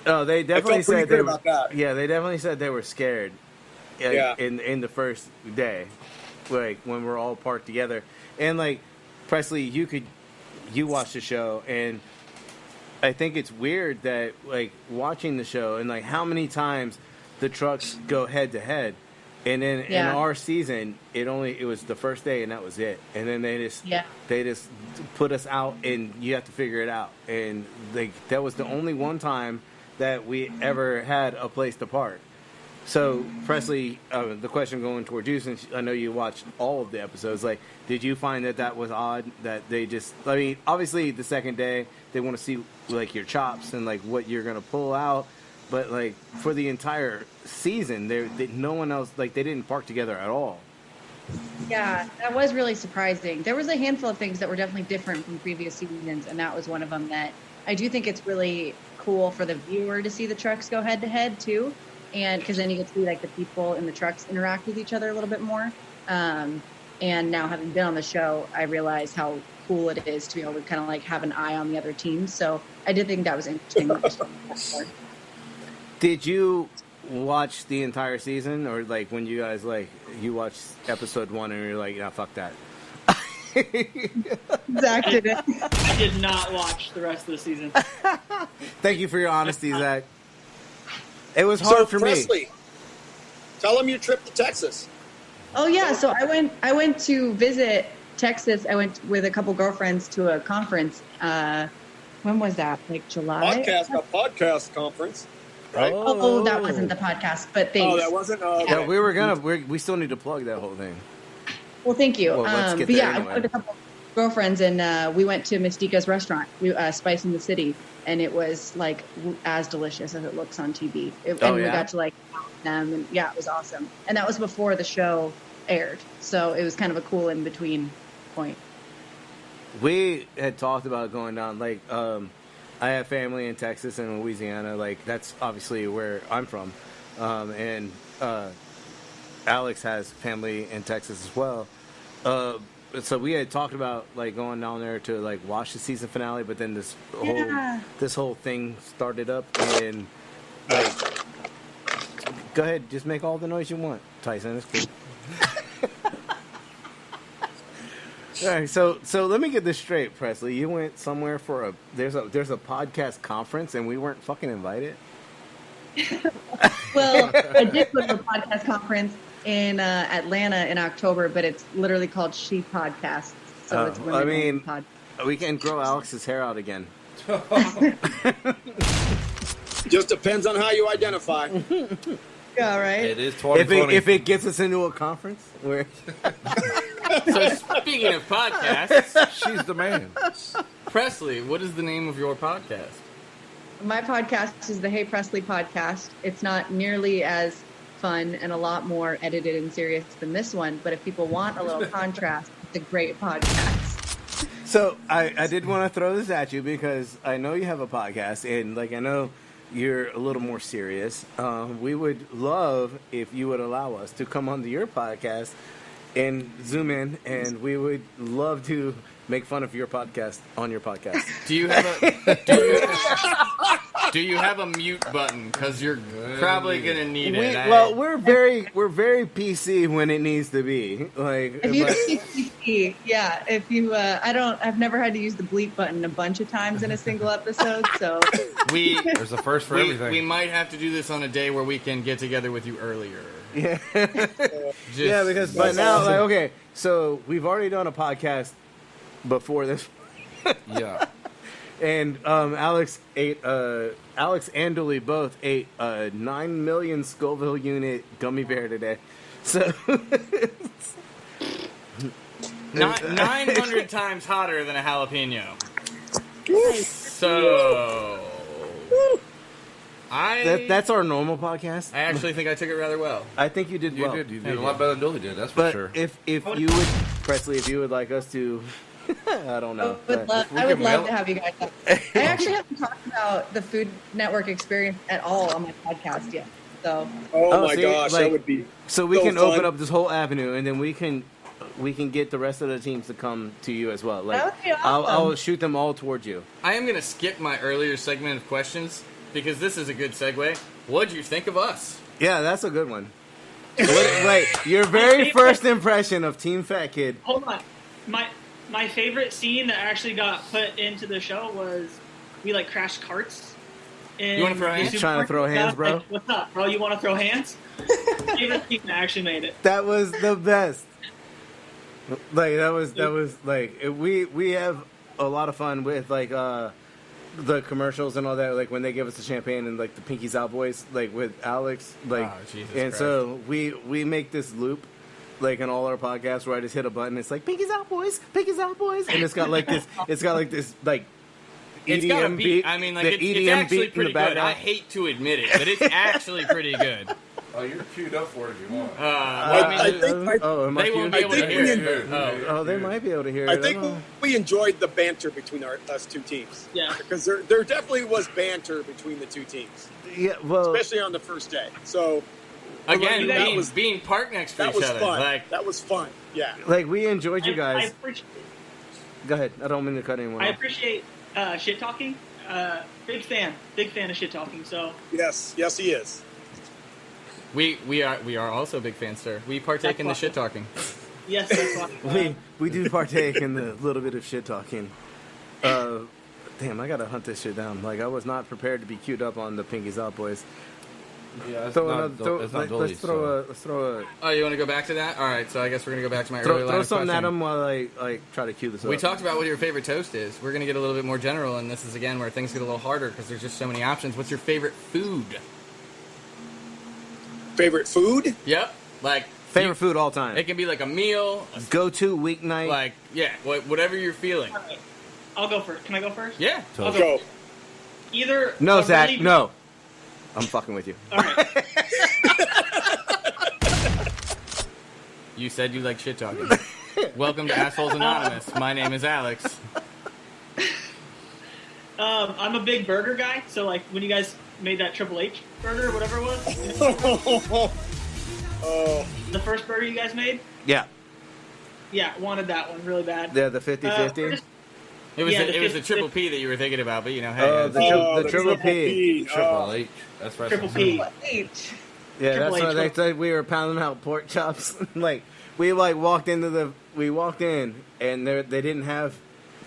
Oh, they definitely said they were, yeah, they definitely said they were scared. In the first day, like when we're all parked together, and like Preslie, you watched the show, and I think it's weird that like watching the show and like how many times the trucks go head to head, and then in our season it was the first day and that was it, and then they just put us out and you have to figure it out, and like that was the only one time that we ever had a place to park. So Preslie, the question going toward you, since I know you watched all of the episodes, like did you find that was odd that they just, I mean obviously the second day they want to see like your chops and like what you're gonna pull out, but like for the entire season no one else, like they didn't park together at all. Yeah, that was really surprising. There was a handful of things that were definitely different from previous seasons, and that was one of them. That I do think it's really cool for the viewer to see the trucks go head to head too, and because then you get to see like the people in the trucks interact with each other a little bit more. And now having been on the show, I realized how cool it is to be able to kind of like have an eye on the other teams. So I did think that was interesting. Did you watch the entire season, or like when you guys like you watched episode 1 and you're like, yeah, fuck that? Zach did it. I did not watch the rest of the season. Thank you for your honesty, Zach. It was hard for Preslie, me. Tell them your trip to Texas. Oh yeah, so I went to visit Texas. I went with a couple girlfriends to a conference. When was that? Like July? A podcast conference. Right? Oh, that wasn't the podcast, but thanks. Oh, that wasn't. Yeah, we still need to plug that whole thing. Well, thank you. Well, let's get but there yeah, anyway. I went with a couple girlfriends, and we went to Mystica's restaurant, Spice in the City, and it was like as delicious as it looks on TV. We got to like hang out with them, and yeah, it was awesome. And that was before the show aired, so it was kind of a cool in between point. We had talked about going down. Like, I have family in Texas and Louisiana. Like, that's obviously where I'm from, and Alex has family in Texas as well. So we had talked about like going down there to like watch the season finale, but then this whole thing started up, and like, go ahead, just make all the noise you want, Tyson. It's cool. All right, so let me get this straight, Preslie. You went somewhere for there's a podcast conference, and we weren't fucking invited. Well, I did go to a podcast conference in Atlanta in October, but it's literally called She Podcasts. So it's women. I mean, pod. We can grow Alex's hair out again. Just depends on how you identify. Yeah, right. It is 2020. If it gets us into a conference, where So speaking of podcasts, She's the man. Preslie, what is the name of your podcast? My podcast is the Hey Preslie podcast. It's not nearly as fun and a lot more edited and serious than this one, but if people want a little contrast, it's a great podcast. So I did want to throw this at you because I know you have a podcast, and like I know you're a little more serious. We would love if you would allow us to come onto your podcast and zoom in, and we would love to make fun of your podcast on your podcast. Do you have a mute button? Because you're probably gonna need it. Well, we're very PC when it needs to be. Like, If you PC, yeah. If you, I've never had to use the bleep button a bunch of times in a single episode. So There's a first for everything. We might have to do this on a day where we can get together with you earlier. yeah, yeah. Because by now, like, okay, so we've already done a podcast before this. Yeah. And Alex and Dooley both ate a 9 million Scoville unit gummy bear today. So 900 times hotter than a jalapeno. So, That's our normal podcast. I actually think I took it rather well. I think you did well. You did a lot better than Dolly did, that's for But sure. if you would, Presley, if you would like us to, I don't know. I would love to have you guys. I actually haven't talked about the Food Network experience at all on my podcast yet. So. Oh my see, gosh, like, that would be So we so can fun. open up this whole avenue, and then we can get the rest of the teams to come to you as well. Like, That would be awesome. I'll shoot them all towards you. I am going to skip my earlier segment of questions because this is a good segue. What'd you think of us? Yeah, that's a good one. Wait, your very first impression of Team Fat Kid. Hold on. My favorite scene that actually got put into the show was we like crashed carts. You wanna throw hands? Trying to throw hands, bro? Like, what's up, bro? You want to throw hands? Favorite scene that actually made it. That was the best. Like that was like we have a lot of fun with like the commercials and all that, like when they give us the champagne and like the Pinkies Out Boys, like with Alex, like, Oh, Jesus and Christ. so we make this loop, like in all our podcasts where I just hit a button, it's like Pinkies Out Boys, and it's got like this like It's got a EDM beat. I mean, like, the it's EDM actually beat in pretty the good. I background. hate to admit it, but it's actually pretty good. Oh, you're queued up for it if you want. I think am I they won't cute? be able to think hear we it. Oh. Oh, they might be able to hear it. I don't think know. we enjoyed the banter between us two teams. Yeah. Because there definitely was banter between the two teams, Yeah, well, especially on the first day. So Again, that being parked next to that each was other. fun. Like, That was fun. Yeah. like we enjoyed you I guys. appreciate, Go ahead. I don't mean to cut anyone I off. appreciate shit talking. Big fan of shit talking. So Yes, he is. we are also big fans, sir. We partake in the shit talking. yes, that's why. We do partake in the little bit of shit talking. Damn, I gotta hunt this shit down. Like I was not prepared to be queued up on the Pinkies Out Boys. Yeah, it's Throw not, another, throw, it's not let's Dolly's, throw a Oh, you want to go back to that? All right, so I guess we're gonna go back to my earlier line throw of something at questioning. them while I like try to cue this up. We talked about what your favorite toast is. We're gonna get a little bit more general, and this is again where things get a little harder because there's just so many options. What's your favorite food? Favorite food? Yep, like favorite food all time. It can be like a meal, Go to weeknight. like whatever you're feeling. All right. I'll go first. Can I go first? Yeah. I'll Go. Either no, a Zach. really- No. I'm fucking with you. All right. You said you like shit talking. Welcome to Assholes Anonymous. My name is Alex. I'm a big burger guy. So like when you guys made that Triple H burger or whatever it was, Oh, the first burger you guys made. Yeah. Yeah, wanted that one really bad. The 50-50. First- It was Yeah, it was the triple P that you were thinking about, but you know, hey, Oh, it's- the triple P. Triple H. That's right. Triple P. H. Yeah, Triple that's H, what they right? said. We were pounding out pork chops. Like we walked in and they didn't have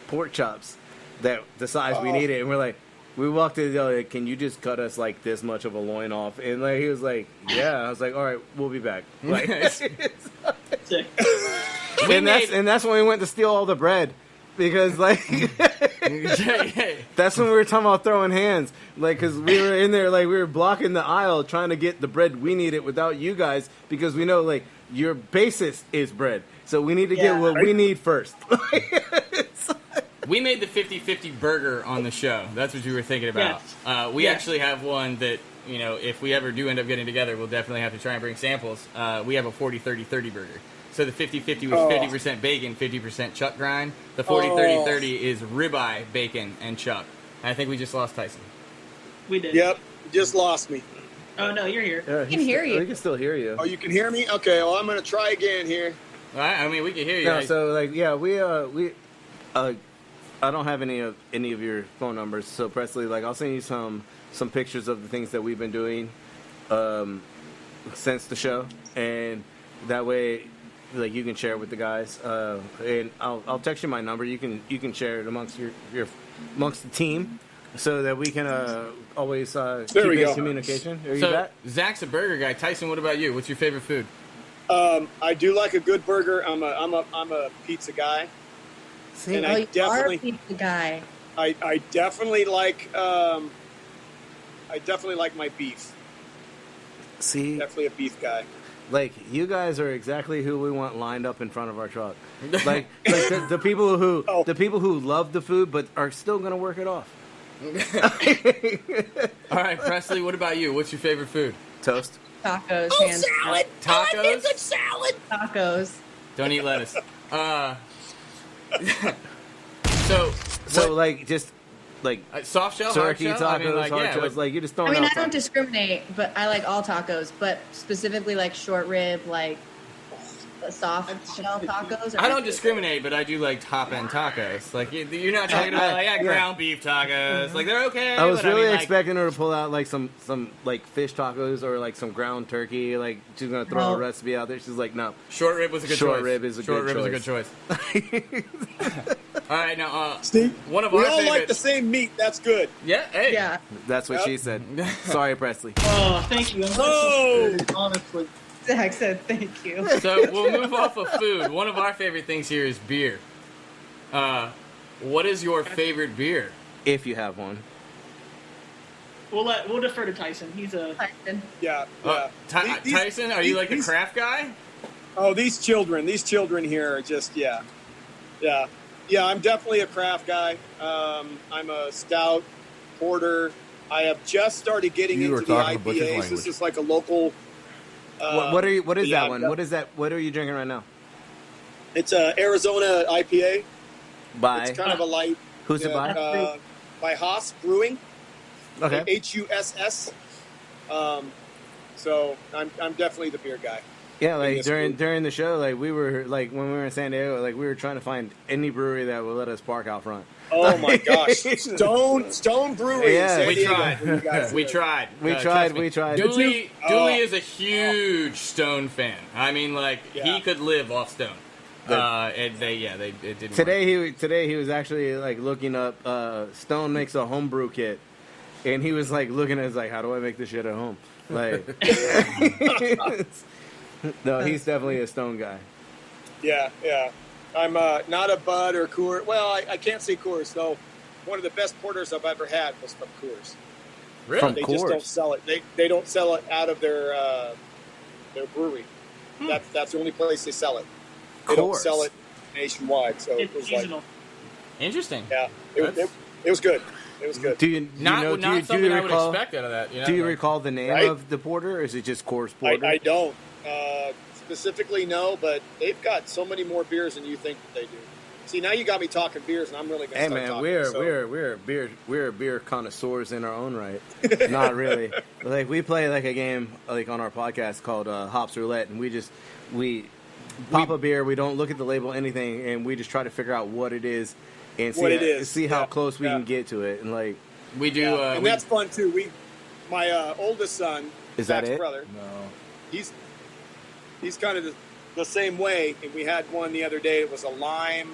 pork chops that the size we needed, and we're like, we walked in, like, can you just cut us like this much of a loin off? And like he was like, yeah. I was like, all right, we'll be back. Like, Sick. and that's when we went to steal all the bread. Because like that's when we were talking about throwing hands, like because we were in there, like we were blocking the aisle trying to get the bread we needed without you guys, because we know like your basis is bread, so we need to get Yeah. what we need first. we made the 50-50 burger on the show. That's what you were thinking about. Yes. We Yes. actually have one that, you know, if we ever do end up getting together, we'll definitely have to try and bring samples. We have a 40-30-30 burger. So the 50-50 was 50% bacon, 50% chuck grind. The 40-30-30 is ribeye, bacon, and chuck. And I think we just lost Tyson. We did. yep. You just lost me. Oh no, you're here. Yeah, can hear you. We can still hear you. Oh, you can hear me? Okay. Well, I'm gonna try again here. All right? I mean, we can hear you. No, so like yeah, we I don't have any of your phone numbers, so Presley, like I'll send you some pictures of the things that we've been doing since the show, and that way like you can share it with the guys, and I'll text you my number. You can share it amongst your amongst the team, so that we can always keep we in go. communication. Are you so back? Zach's a burger guy. Tyson, what about you? What's your favorite food? I do like a good burger. I'm a pizza guy. See, And Oh, I you are a definitely pizza guy. I definitely like my beef. See, Definitely a beef guy. like you guys are exactly who we want lined up in front of our truck. Like the people who Oh. the people who love the food but are still gonna work it off. All right, Presley, what about you? What's your favorite food? Toast. Tacos. Oh, hands down. Tacos? salad. Tacos. Don't eat lettuce. So like just like Soft shell, hard turkey shell? tacos, I mean, like, hard yeah, shells, like you're just throwing I mean, out I don't tacos. discriminate, but I like all tacos, but specifically like short rib, like soft shell tacos. are I my don't favorite. discriminate, but I do like top end tacos. Like you're not talking about like ground beef tacos. Like they're okay. I was but really I mean, like, expecting her to pull out like some like fish tacos or like some ground turkey. Like she's gonna throw a No. recipe out there. She's like, no. short rib was a good Short choice. rib is a Short good rib is a good choice. All right, now Steve, one of we our all like favorites. the same meat. That's good. Yeah, hey. Yeah. That's what Yep. she said. Sorry, Presley. Oh, thank you. I'm Oh! so honestly. Zach said thank you. So we'll move off of food. One of our favorite things here is beer. What is your favorite beer? If you have one. We'll defer to Tyson. He's a Tyson. Yeah. Yeah. These- Tyson, are you like the these- craft guy? Oh, these children here are just yeah. I'm definitely a craft guy. I'm a stout, porter. I have just started getting You were into the talking Butch's IPAs. language. This is like a local. What is yeah, that one? What is that? What are you drinking right now? It's a Arizona IPA. By It's kind of a light. who's it by? By Haas Brewing. Okay. HUSS. So I'm definitely the beer guy. Yeah, like Yes, during the show, like we were like when we were in San Diego, like we were trying to find any brewery that would let us park out front. Oh my gosh, Stone Brewery. Yeah. in San We Diego. tried. You guys We did. tried. We Trust tried, me. we tried. Dooley Oh. is a huge Stone fan. I mean, like Yeah. he could live off Stone. And it didn't. Work. Today he was actually like looking up. Stone makes a homebrew kit, and he was like looking at it, like, how do I make this shit at home? Like, no, he's definitely a Stone guy. Yeah. I'm not a Bud or Coors. Well, I can't say Coors though. One of the best porters I've ever had was from Coors. Really? From They just Coors. don't sell it. They don't sell it out of their brewery. That's the only place they sell it. They don't Coors. sell it nationwide. So it it's was like, seasonal. Interesting. yeah, it was good. It was good. Do you Not know? not Do you something I would recall? expect out of that. You know? Do you Like, recall the name Right? of the porter, or is it just Coors Porter? I don't specifically know, but they've got so many more beers than you think that they do. See, now you got me talking beers, and I'm really going to Hey start man, talking. we're beer connoisseurs in our own right. Not really. Like we play like a game like on our podcast called Hops Roulette, and we pop a beer. We don't look at the label, anything, and we just try to figure out what it is and What it is. see how Yeah, close we yeah. can get to it. And like, we do. Yeah, and we- that's fun too. My oldest son, Is that Zach's it? brother, No. he's kind of the same way. And we had one the other day. It was a lime,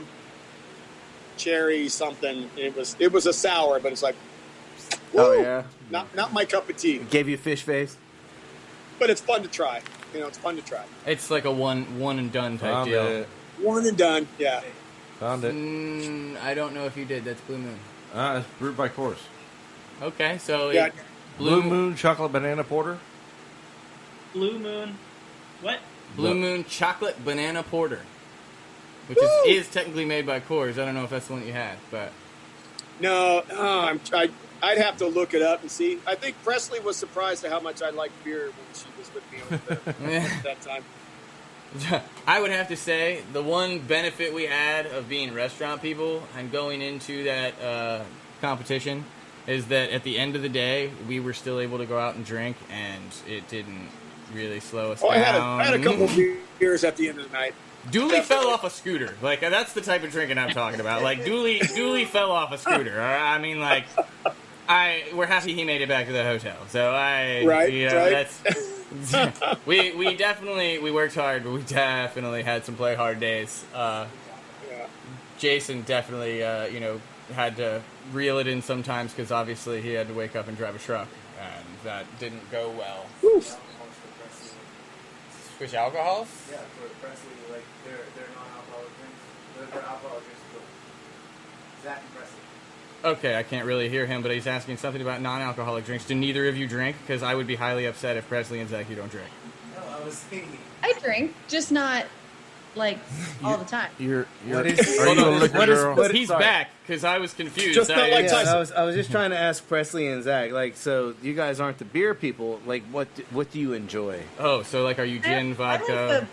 cherry something. It was a sour, but it's like, oh woo, yeah, not my cup of tea. gave you fish face. But it's fun to try. It's fun to try. it's like a one and done type Found deal. it. One and done. Yeah. Found it. I don't know if you did. That's Blue Moon. It's brewed by Coors. Okay, so Yeah. Blue Moon Chocolate Banana Porter. Blue Moon. What? Blue Moon Chocolate Banana Porter, which is technically made by Coors. I don't know if that's the one that you had, but No, I'd have to look it up and see. I think Presley was surprised at how much I liked beer when she was with me over there at that time. I would have to say the one benefit we had of being restaurant people and going into that competition is that at the end of the day, we were still able to go out and drink, and it didn't really slow us Oh, I down. had a couple of beers at the end of the night. Dooley Definitely. fell off a scooter. Like that's the type of drinking I'm talking about. Like Dooley fell off a scooter. All right? I mean, like we're happy he made it back to the hotel. So Right, you know, right. that's we definitely worked hard, but we definitely had some play hard days. Yeah. Jason definitely had to reel it in sometimes because obviously he had to wake up and drive a truck, and that didn't go well. Whew. Switch alcohols? Yeah, for Presley, like they're non-alcoholic drinks. They're alcoholic drinks. Zach and Presley. Okay, I can't really hear him, but he's asking something about non-alcoholic drinks. Do neither of you drink? Because I would be highly upset if Preslie and Zach, you don't drink. No, I was thinking. I drink, just not like all the time. Are you Hold a on, liquor girl? He's sorry. back, because I was confused. Just not like Tyson. I was just trying to ask Preslie and Zach, like, so you guys aren't the beer people. Like, what do you enjoy? Oh, so like, are you gin, vodka?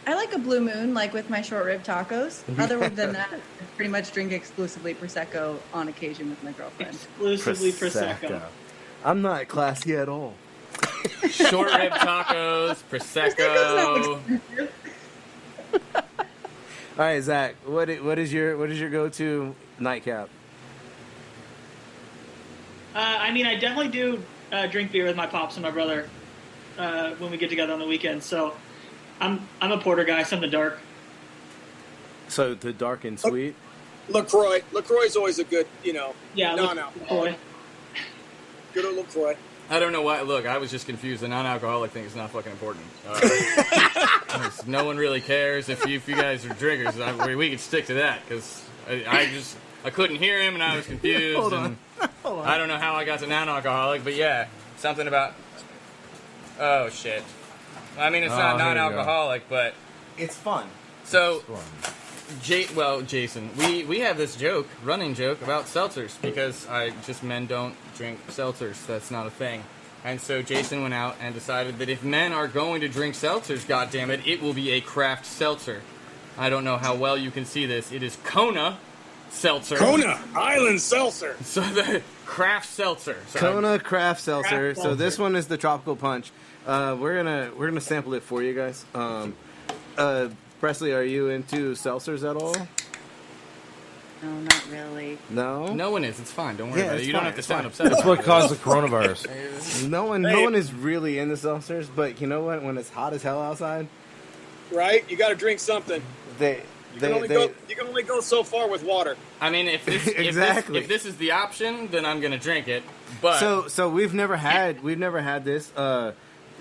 I like a Blue Moon, like with my short rib tacos. Other than that, I pretty much drink exclusively Prosecco on occasion with my girlfriend. Exclusively Prosecco. I'm not classy at all. Short rib tacos, Prosecco's Prosecco. not expensive. All right, Zach, what is your go-to nightcap? I mean, I definitely do drink beer with my pops and my brother when we get together on the weekends. So I'm a porter guy, something dark. So the dark and sweet. LaCroix. LaCroix's always a good, Yeah, non-alcoholic. Good old LaCroix. I don't know why. Look, I was just confused. The non-alcoholic thing is not fucking important. No one really cares if you guys are drinkers. We could stick to that because I couldn't hear him and I was confused. Hold on. I don't know how I got to non-alcoholic, but yeah, something about. Oh shit! I mean, it's not here you go. non-alcoholic, but It's fun. so. Jason, we have this running joke about seltzers because men don't drink seltzers. That's not a thing. And so Jason went out and decided that if men are going to drink seltzers, goddammit, it will be a craft seltzer. I don't know how well you can see this. It is Kona seltzer. Kona Island Seltzer. So the craft seltzer. So Kona Craft Seltzer. Craft So this seltzer. one is the tropical punch. We're gonna sample it for you guys. Preslie, are you into seltzers at all? No, not really. No. no one is. It's fine. Don't worry Yeah, about it. it's You don't fine, have to it's sound fine. upset. That's about what caused the coronavirus. No one Hey. is really into seltzers. But you know what? When it's hot as hell outside, Right? You got to drink something. they You can only go so far with water. I mean, if Exactly. if this is the option, then I'm gonna drink it. But So we've never had this.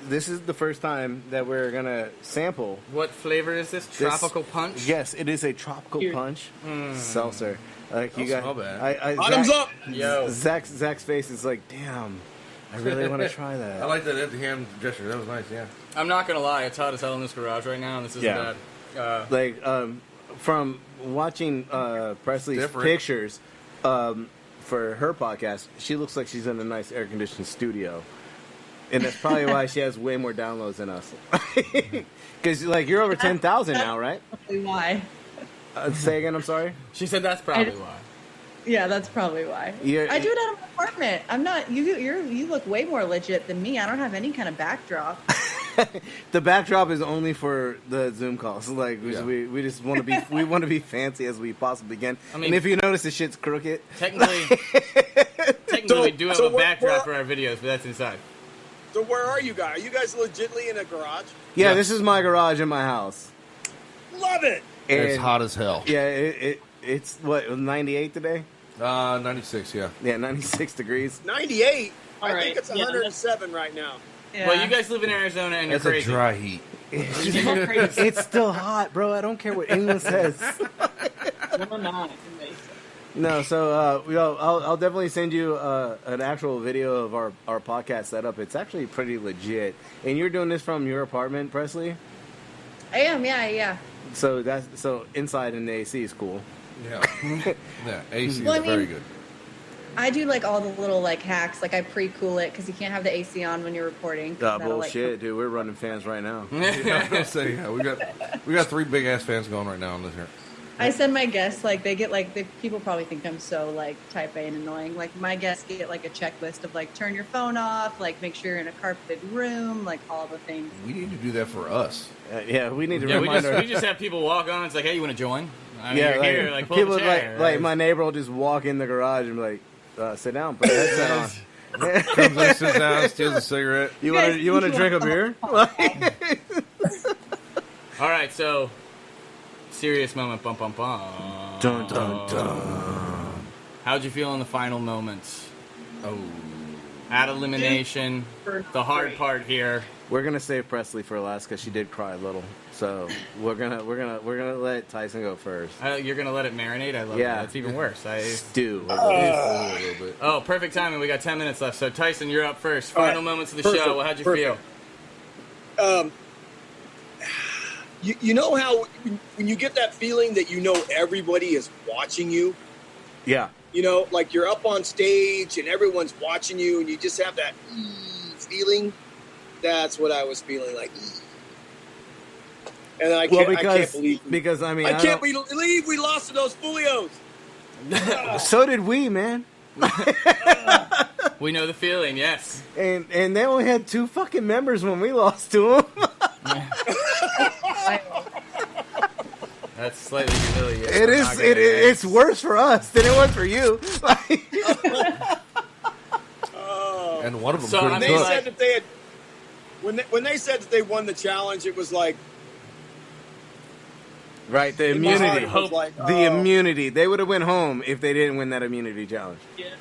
This is the first time that we're gonna sample. what flavor is this? Tropical punch? Yes, it is a tropical Here. punch seltzer. Like you Don't got, smell bad. Bottoms up. Yo. Zach's face is like, damn. I really want to try that. I like that empty hand gesture. That was nice. Yeah. I'm not gonna lie, it's hot as hell in this garage right now, and this isn't Yeah. bad. Like from watching Presley's Different. pictures for her podcast, she looks like she's in a nice air conditioned studio, and that's probably why she has way more downloads than us. Because like you're over 10,000 now, right? Probably why. Say again. I'm sorry. She said that's probably why. Yeah, that's probably why. Yeah, I do it out of my apartment. I'm not. You look way more legit than me. I don't have any kind of backdrop. The backdrop is only for the Zoom calls. Like Yeah. we just want to be be fancy as we possibly can. I mean- and if you notice, the shit's crooked. Technically we do have So a we're- backdrop for our videos, but that's inside. So where are you guys? Are you guys legitimately in a garage? Yeah, Yeah. this is my garage in my house. Love it. And it's And- hot as hell. Yeah, it's what 98 today. 96. Yeah. Yeah, 96 degrees. 98. All I right. think it's Yeah, 107 right now. Yeah. Well, you guys live in Arizona and you're That's a crazy. dry heat. It's still hot, bro. I don't care what anyone says. Number 9. Amazing. No, so I'll definitely send you an actual video of our podcast setup. It's actually pretty legit. And you're doing this from your apartment, Preslie? I am. Yeah. So so inside in the AC is cool. Yeah. Yeah. AC Well, I is very mean- good. I do like all the little like hacks. Like I pre-cool it because you can't have the AC on when you're recording. That'll, Bullshit, dude. We're running fans right now. So yeah, we got 3 big ass fans going right now on this here. I send my guests like they get like people probably think I'm so like type A and annoying. Like my guests get like a checklist of like turn your phone off, like make sure you're in a carpeted room, like all the things. We need to do that for us. Yeah, we need to Yeah, we remind her. just have people walk on. It's like, hey, you want to join? I mean, Yeah, you're here. Like, pull people the chair. like my neighbor will just walk in the garage and be like, sit down, put a headset on. Comes in, sits down, steals a cigarette. You want to drink a beer? All right, so serious moment. Bum bum bum. Dun dun dun. How'd you feel in the final moments? Oh. At elimination, the hard part here. We're gonna save Preslie for last because she did cry a little. So we're gonna let Tyson go first. You're gonna let it marinate? I love Yeah. that. It's even worse. Stew. A little bit. Oh, perfect timing. We got 10 minutes left. So Tyson, you're up first. Final moments of the Perfect. show. How'd you feel? You know how when you get that feeling that you know everybody is watching you? Yeah. You know, like you're up on stage and everyone's watching you and you just have that feeling. That's what I was feeling like. And I can't believe I can't believe we lost to those Fulios. So did we, man. We know the feeling, yes. And they only had 2 fucking members when we lost to them. That's slightly humiliating. It is. It's worse for us than it was for you. And one of them So, couldn't I They mean, cook. said that they had when they said that they won the challenge, it was like Right, the in my heart, immunity. it was like, The immunity. They would have went home if they didn't win that immunity challenge. Yeah.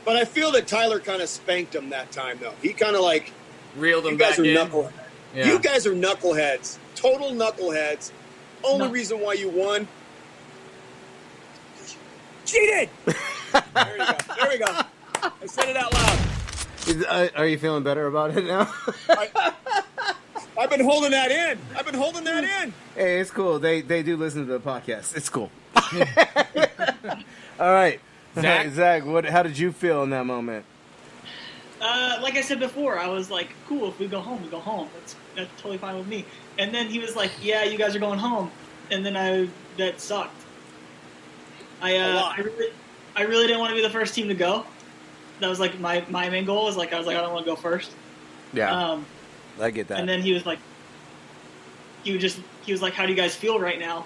But I feel that Tyler kind of spanked him that time, though. He kind of like, Reeled him you guys back are in. knuckleheads. Yeah. You guys are knuckleheads. Total knuckleheads. Only No. reason why you won. Cheated! There you go. There we go. I said it out loud. Are you feeling better about it now? I've been holding that in. Hey, it's cool. They do listen to the podcast. It's cool. All right. Zach, how did you feel in that moment? Like I said before, I was like, cool, if we go home, we go home. That's totally fine with me. And then he was like, yeah, you guys are going home. And then that sucked. I really didn't want to be the first team to go. That was like my main goal was like, I don't want to go first. Yeah, I get that. And then he was like, how do you guys feel right now?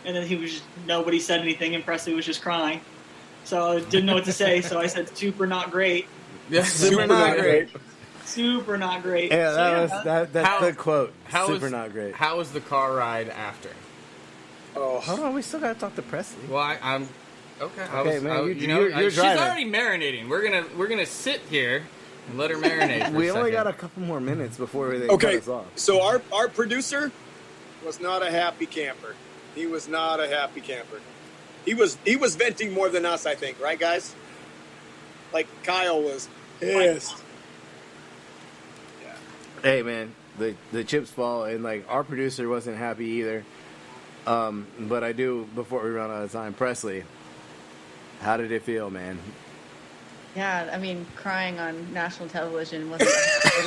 And then nobody said anything, and Preslie was just crying. So I didn't know what to say, so I said, super not great. Super not great. Super not great. Yeah, So, that's the quote. How Super was, not great. How was the car ride after? Oh, Hold on, we still gotta talk to Preslie. Well, I'm okay. Okay, man, you're she's driving. already marinating. We're gonna sit here and let her marinate. For We a only got second. a couple more minutes before they cut okay. us off. So our producer was not a happy camper. He was not a happy camper. He was venting more than us, I think. Right, guys? Like Kyle was pissed. Hey, man, the chips fall, and like our producer wasn't happy either. But I do, before we run out of time, Preslie, how did it feel, man? Yeah, I mean, crying on national television wasn't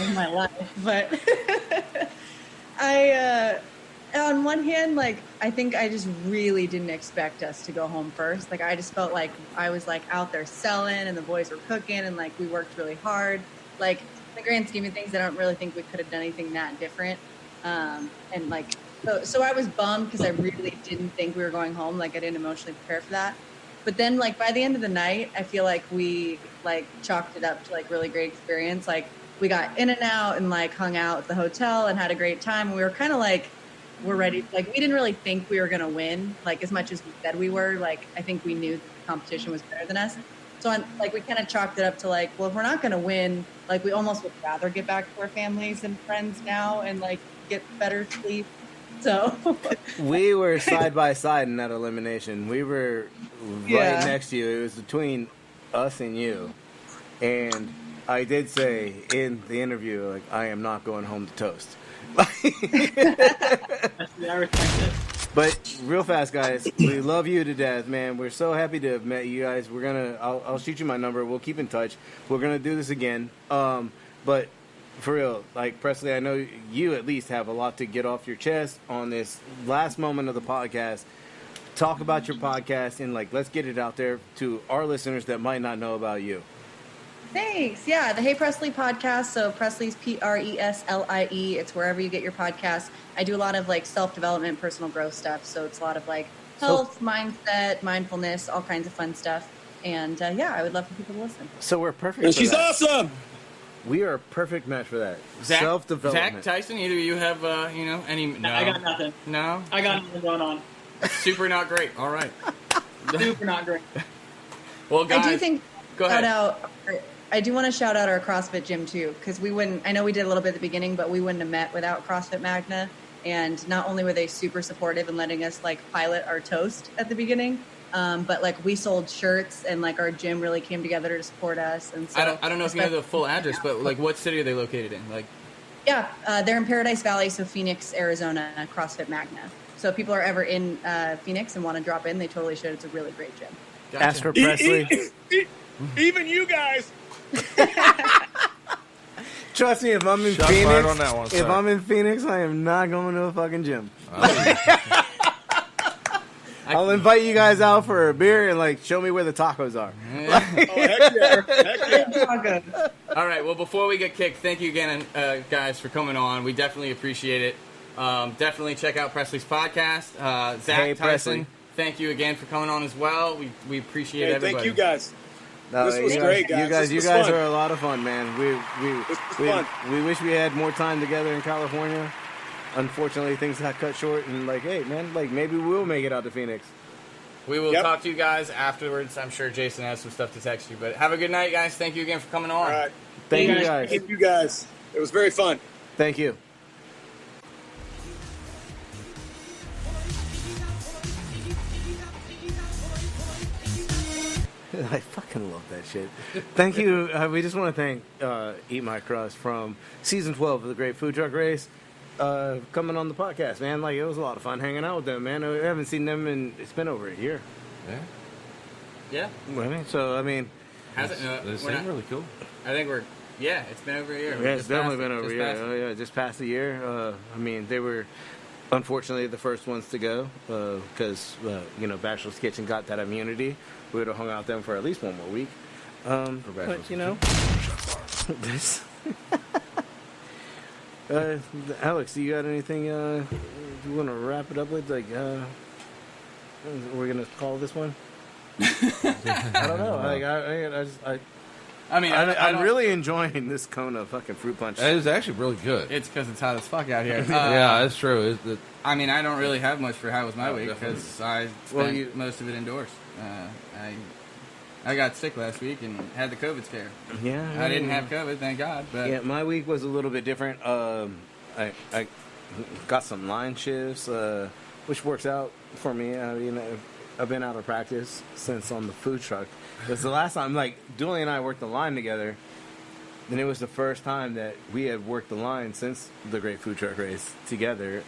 in my life, but on one hand, like, I think I just really didn't expect us to go home first. Like, I just felt like I was like out there selling, and the boys were cooking, and like we worked really hard. Like, in the grand scheme of things, I don't really think we could have done anything that different. And like, so I was bummed because I really didn't think we were going home. Like, I didn't emotionally prepare for that. But then, like, by the end of the night, I feel like we, like, chalked it up to, like, really great experience. Like, we got in and out and, like, hung out at the hotel and had a great time. We were kind of, like, we're ready. Like, we didn't really think we were going to win, like, as much as we said we were. Like, I think we knew that the competition was better than us. So, like, we kind of chalked it up to, like, well, if we're not going to win, like, we almost would rather get back to our families and friends now and, like, get better sleep. So We were side by side in that elimination. We were right next to you. It was between us and you. And I did say in the interview, like, I am not going home to toast. But real fast, guys, we love you to death, man. We're so happy to have met you guys. I'll shoot you my number. We'll keep in touch. We're gonna do this again. But for real, like, Preslie, I know you at least have a lot to get off your chest on this last moment of the podcast. Talk about your podcast and, like, let's get it out there to our listeners that might not know about you. Thanks. Yeah, the Hey Preslie podcast. So Preslie's Preslie. It's wherever you get your podcasts. I do a lot of, like, self-development, personal growth stuff. So it's a lot of, like, health, mindset, mindfulness, all kinds of fun stuff. And yeah, I would love for people to listen. So we're perfect. And for she's that. awesome. We are a perfect match for that. Zach, Self-development. Zach, Tyson, either of you have any? No, I got nothing. No, I got nothing going on. super not great. All right. Super not great. Well, guys, I do think go ahead. shout out I do want to shout out our CrossFit gym too, because I know we did a little bit at the beginning, but we wouldn't have met without CrossFit Magna. And not only were they super supportive in letting us like pilot our toast at the beginning, but like we sold shirts and like our gym really came together to support us. And so I don't know if you know the full address, but like what city are they located in? Like, yeah, they're in Paradise Valley, so Phoenix, Arizona, CrossFit Magna. So if people are ever in Phoenix and want to drop in, they totally should. It's a really great gym. gotcha. Ask for Preslie. Even you guys. Trust me, if I'm in Shots Phoenix, fired on that one, if sir. I'm in Phoenix, I am not going to a fucking gym. I'll invite you guys out for a beer and like show me where the tacos are. Oh, heck yeah. Heck yeah. All right. Well, before we get kicked, thank you again, guys, for coming on. We definitely appreciate it. Definitely check out Presley's podcast. Zach, Hey, Tyson, Preslie. Thank you again for coming on as well. We appreciate Hey, everybody. thank you guys. No, This was you great, guys. You This was guys fun. are a lot of fun, man. This was fun. We wish we had more time together in California. Unfortunately, things got cut short, and like, hey, man, like maybe we'll make it out to Phoenix. We will Yep. talk to you guys afterwards. I'm sure Jason has some stuff to text you. But have a good night, guys. Thank you again for coming on. All right. Thank you guys. guys. Thank you guys. It was very fun. Thank you. I fucking love that shit. Thank you. We just want to thank Eat My Crust from season 12 of the Great Food Truck Race coming on the podcast, man. Like, it was a lot of fun hanging out with them, man. I haven't seen them in, it's been over a year. Yeah. Yeah. I mean, so, I mean, Has it? No, They we're seem not- really cool. I think we're. Yeah, it's been over a year. yeah, it's Just definitely passed been it. over a Just year. passed it. Oh, yeah, just past a year. I mean, they were unfortunately the first ones to go because, Bachelor's Kitchen got that immunity. We would have hung out with them for at least one more week. But, Bachelor's you know, this. Alex, do you got anything you want to wrap it up with? Like, we're going to call this one? I don't know. Like, I mean, I'm don't- really enjoying this cone of fucking fruit punch. That is actually really good. It's because it's hot as fuck out here. Yeah, that's true. I mean, I don't really have much for how was my Oh, week definitely. because I spent Well, most of it indoors. I got sick last week and had the COVID scare. Yeah, I didn't have COVID, thank God. But Yeah, my week was a little bit different. I got some line shifts, which works out for me. I've been out of practice since on the food truck. It's the last time, like, Dooley and I worked the line together, and it was the first time that we had worked the line since the Great Food Truck Race together.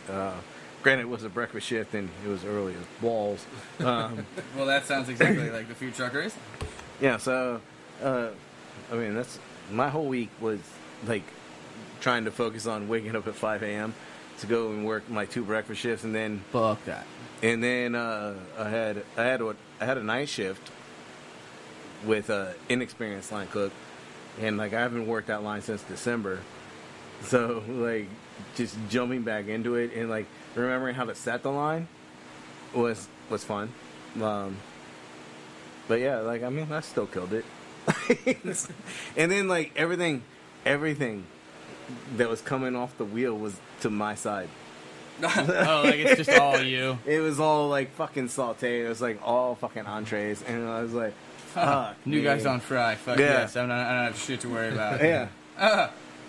Granted, it was a breakfast shift, and it was early as balls. well, that sounds exactly like the food truck race. Yeah, so, I mean, that's my whole week was, like, trying to focus on waking up at 5 a.m. to go and work my 2 breakfast shifts, and then Fuck that. And then I had a night shift with an inexperienced line cook, and like I haven't worked that line since December, so like just jumping back into it and like remembering how to set the line was fun. But yeah, like I mean I still killed it, and then like everything that was coming off the wheel was to my side. Oh, like it's just all you. It was all like fucking sauteed. It was like all fucking entrees, and I was like, "Fuck, New man. guys on fry. Fuck Yeah. yes. I don't have shit to worry about. Yeah,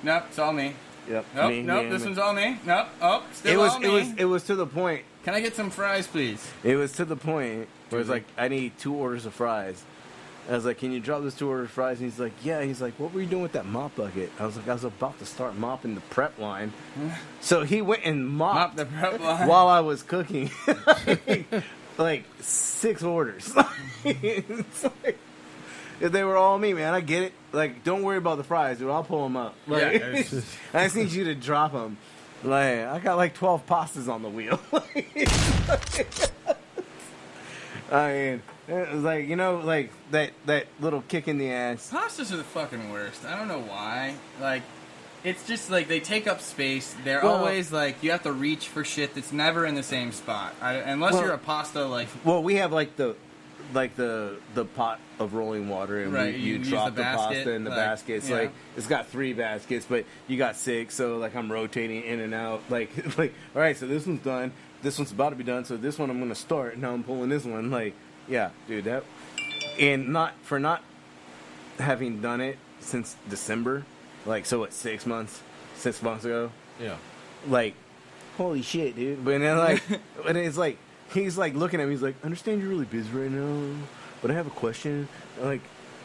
Nope, it's all me. yep. Nope, Me, nope, me, this me. one's all me. Nope, oh, still It was all me. it was to the point. Can I get some fries, please? It was to the point where it's like I need 2 orders of fries. I was like, "Can you drop those 2 orders of fries?" And he's like, "Yeah." He's like, "What were you doing with that mop bucket?" I was like, "I was about to start mopping the prep line." So he went and Mop mopped the prep line. while I was cooking, like 6 orders. It's like, they were all me, man. I get it. Like, don't worry about the fries, dude. I'll pull them up. Like, Yeah, it's just- I just need you to drop them. Like, I got like 12 pastas on the wheel. I mean, it was like, like that little kick in the ass. Pastas are the fucking worst. I don't know why. Like, it's just like they take up space. They're Well- always like you have to reach for shit that's never in the same spot. Unless Well- you're a pasta like Well, we have like the pot of rolling water, and Right, you you use drop the the basket, pasta in the like, baskets. yeah. Like it's got 3 baskets, but you got 6, so like I'm rotating in and out. Like all right, so this one's done. This one's about to be done. So this one I'm gonna start. Now I'm pulling this one. Like yeah, dude, that and not having done it since December. Like, so what, 6 months? 6 months ago? Yeah. Like, holy shit, dude. But then, like, and it's like, he's like looking at me, he's like, I understand you're really busy right now, but I have a question. I'm like,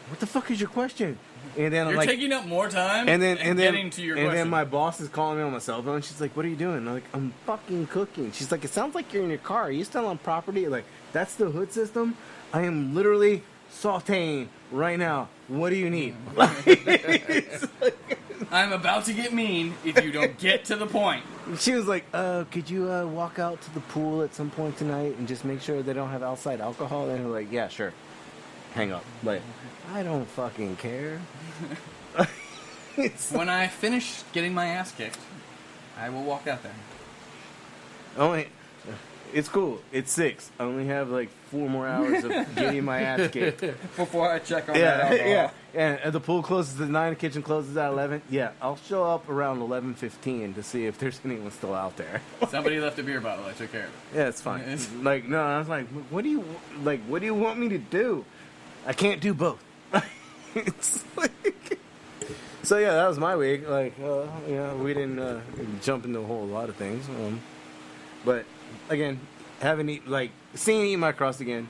what the fuck is your question? And then I'm You're like, taking up more time and then getting to your and question. then my boss is calling me on my cell phone. She's like, what are you doing? I'm like, I'm fucking cooking. She's like, it sounds like you're in your car. Are you still on property? Like, that's the hood system? I am literally sauteing right now. What do you need? I'm about to get mean if you don't get to the point. She was like, could you walk out to the pool at some point tonight and just make sure they don't have outside alcohol? And I'm like, yeah, sure. Hang up. Like, I don't fucking care. When I finish getting my ass kicked, I will walk out there. Only, it's cool. It's 6. I only have like 4 more hours of getting my ass kicked. Before I check on that alcohol. Yeah. And the pool closes at 9, the kitchen closes at 11. Yeah, I'll show up around 11:15 to see if there's anyone still out there. Somebody left a beer bottle. I took care of it. Yeah, it's fine. Like, no, I was like, what do you want me to do? I can't do both. It's like, so yeah, that was my week. Like, we didn't jump into a whole lot of things, but again, seeing Eat My Crust again,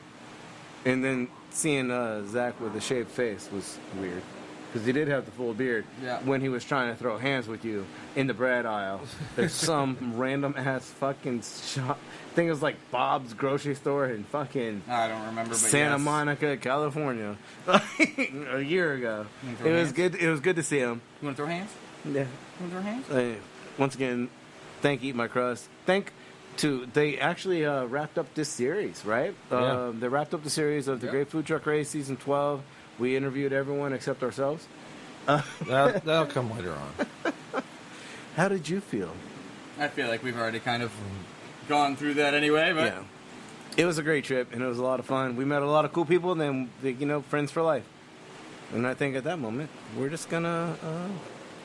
and then seeing Zach with a shaved face was weird because he did have the full beard. Yeah. When he was trying to throw hands with you in the bread aisle, there's some random ass fucking shop. I think it was like Bob's grocery store in fucking I don't remember, but Santa yes. Monica, California, a year ago. It was good. It was good to see him. You want to throw hands? Yeah. You want to throw hands? Once again, thank Eat My Crust. They actually wrapped up this series, right? Yeah. They wrapped up the series of the Great Food Truck Race Season 12. We interviewed everyone except ourselves. That'll come later on. How did you feel? I feel like we've already kind of gone through that anyway, but Yeah. It was a great trip, and it was a lot of fun. We met a lot of cool people, and then, friends for life. And I think at that moment, we're just going to...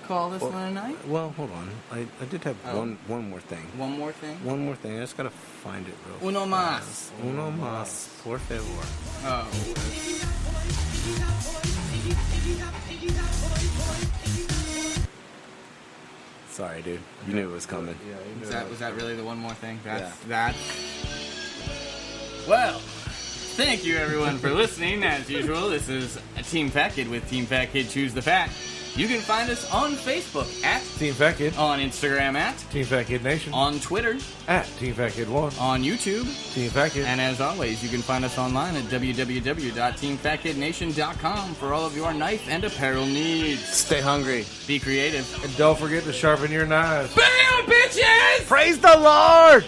call this one a night. Well, hold on. I did have one more thing. One more thing. One more thing. I just gotta find it real Uno fast. más. Uno más. Por favor. Oh. Sorry, dude. You knew it was coming. Yeah, Was that really the one more thing? That's Yeah. that. Well, thank you everyone for listening. As usual, this is Team Fat Kid with Team Fat Kid Choose the Fat. You can find us on Facebook at Team Fat Kid. on Instagram at Team Fat Kid Nation. on Twitter, At Team Fat Kid 1. on YouTube, Team Fat Kid. and as always, you can find us online at www.teamfatkidnation.com for all of your knife and apparel needs. Stay hungry. Be creative. And don't forget to sharpen your knives. Bam, bitches! Praise the Lord!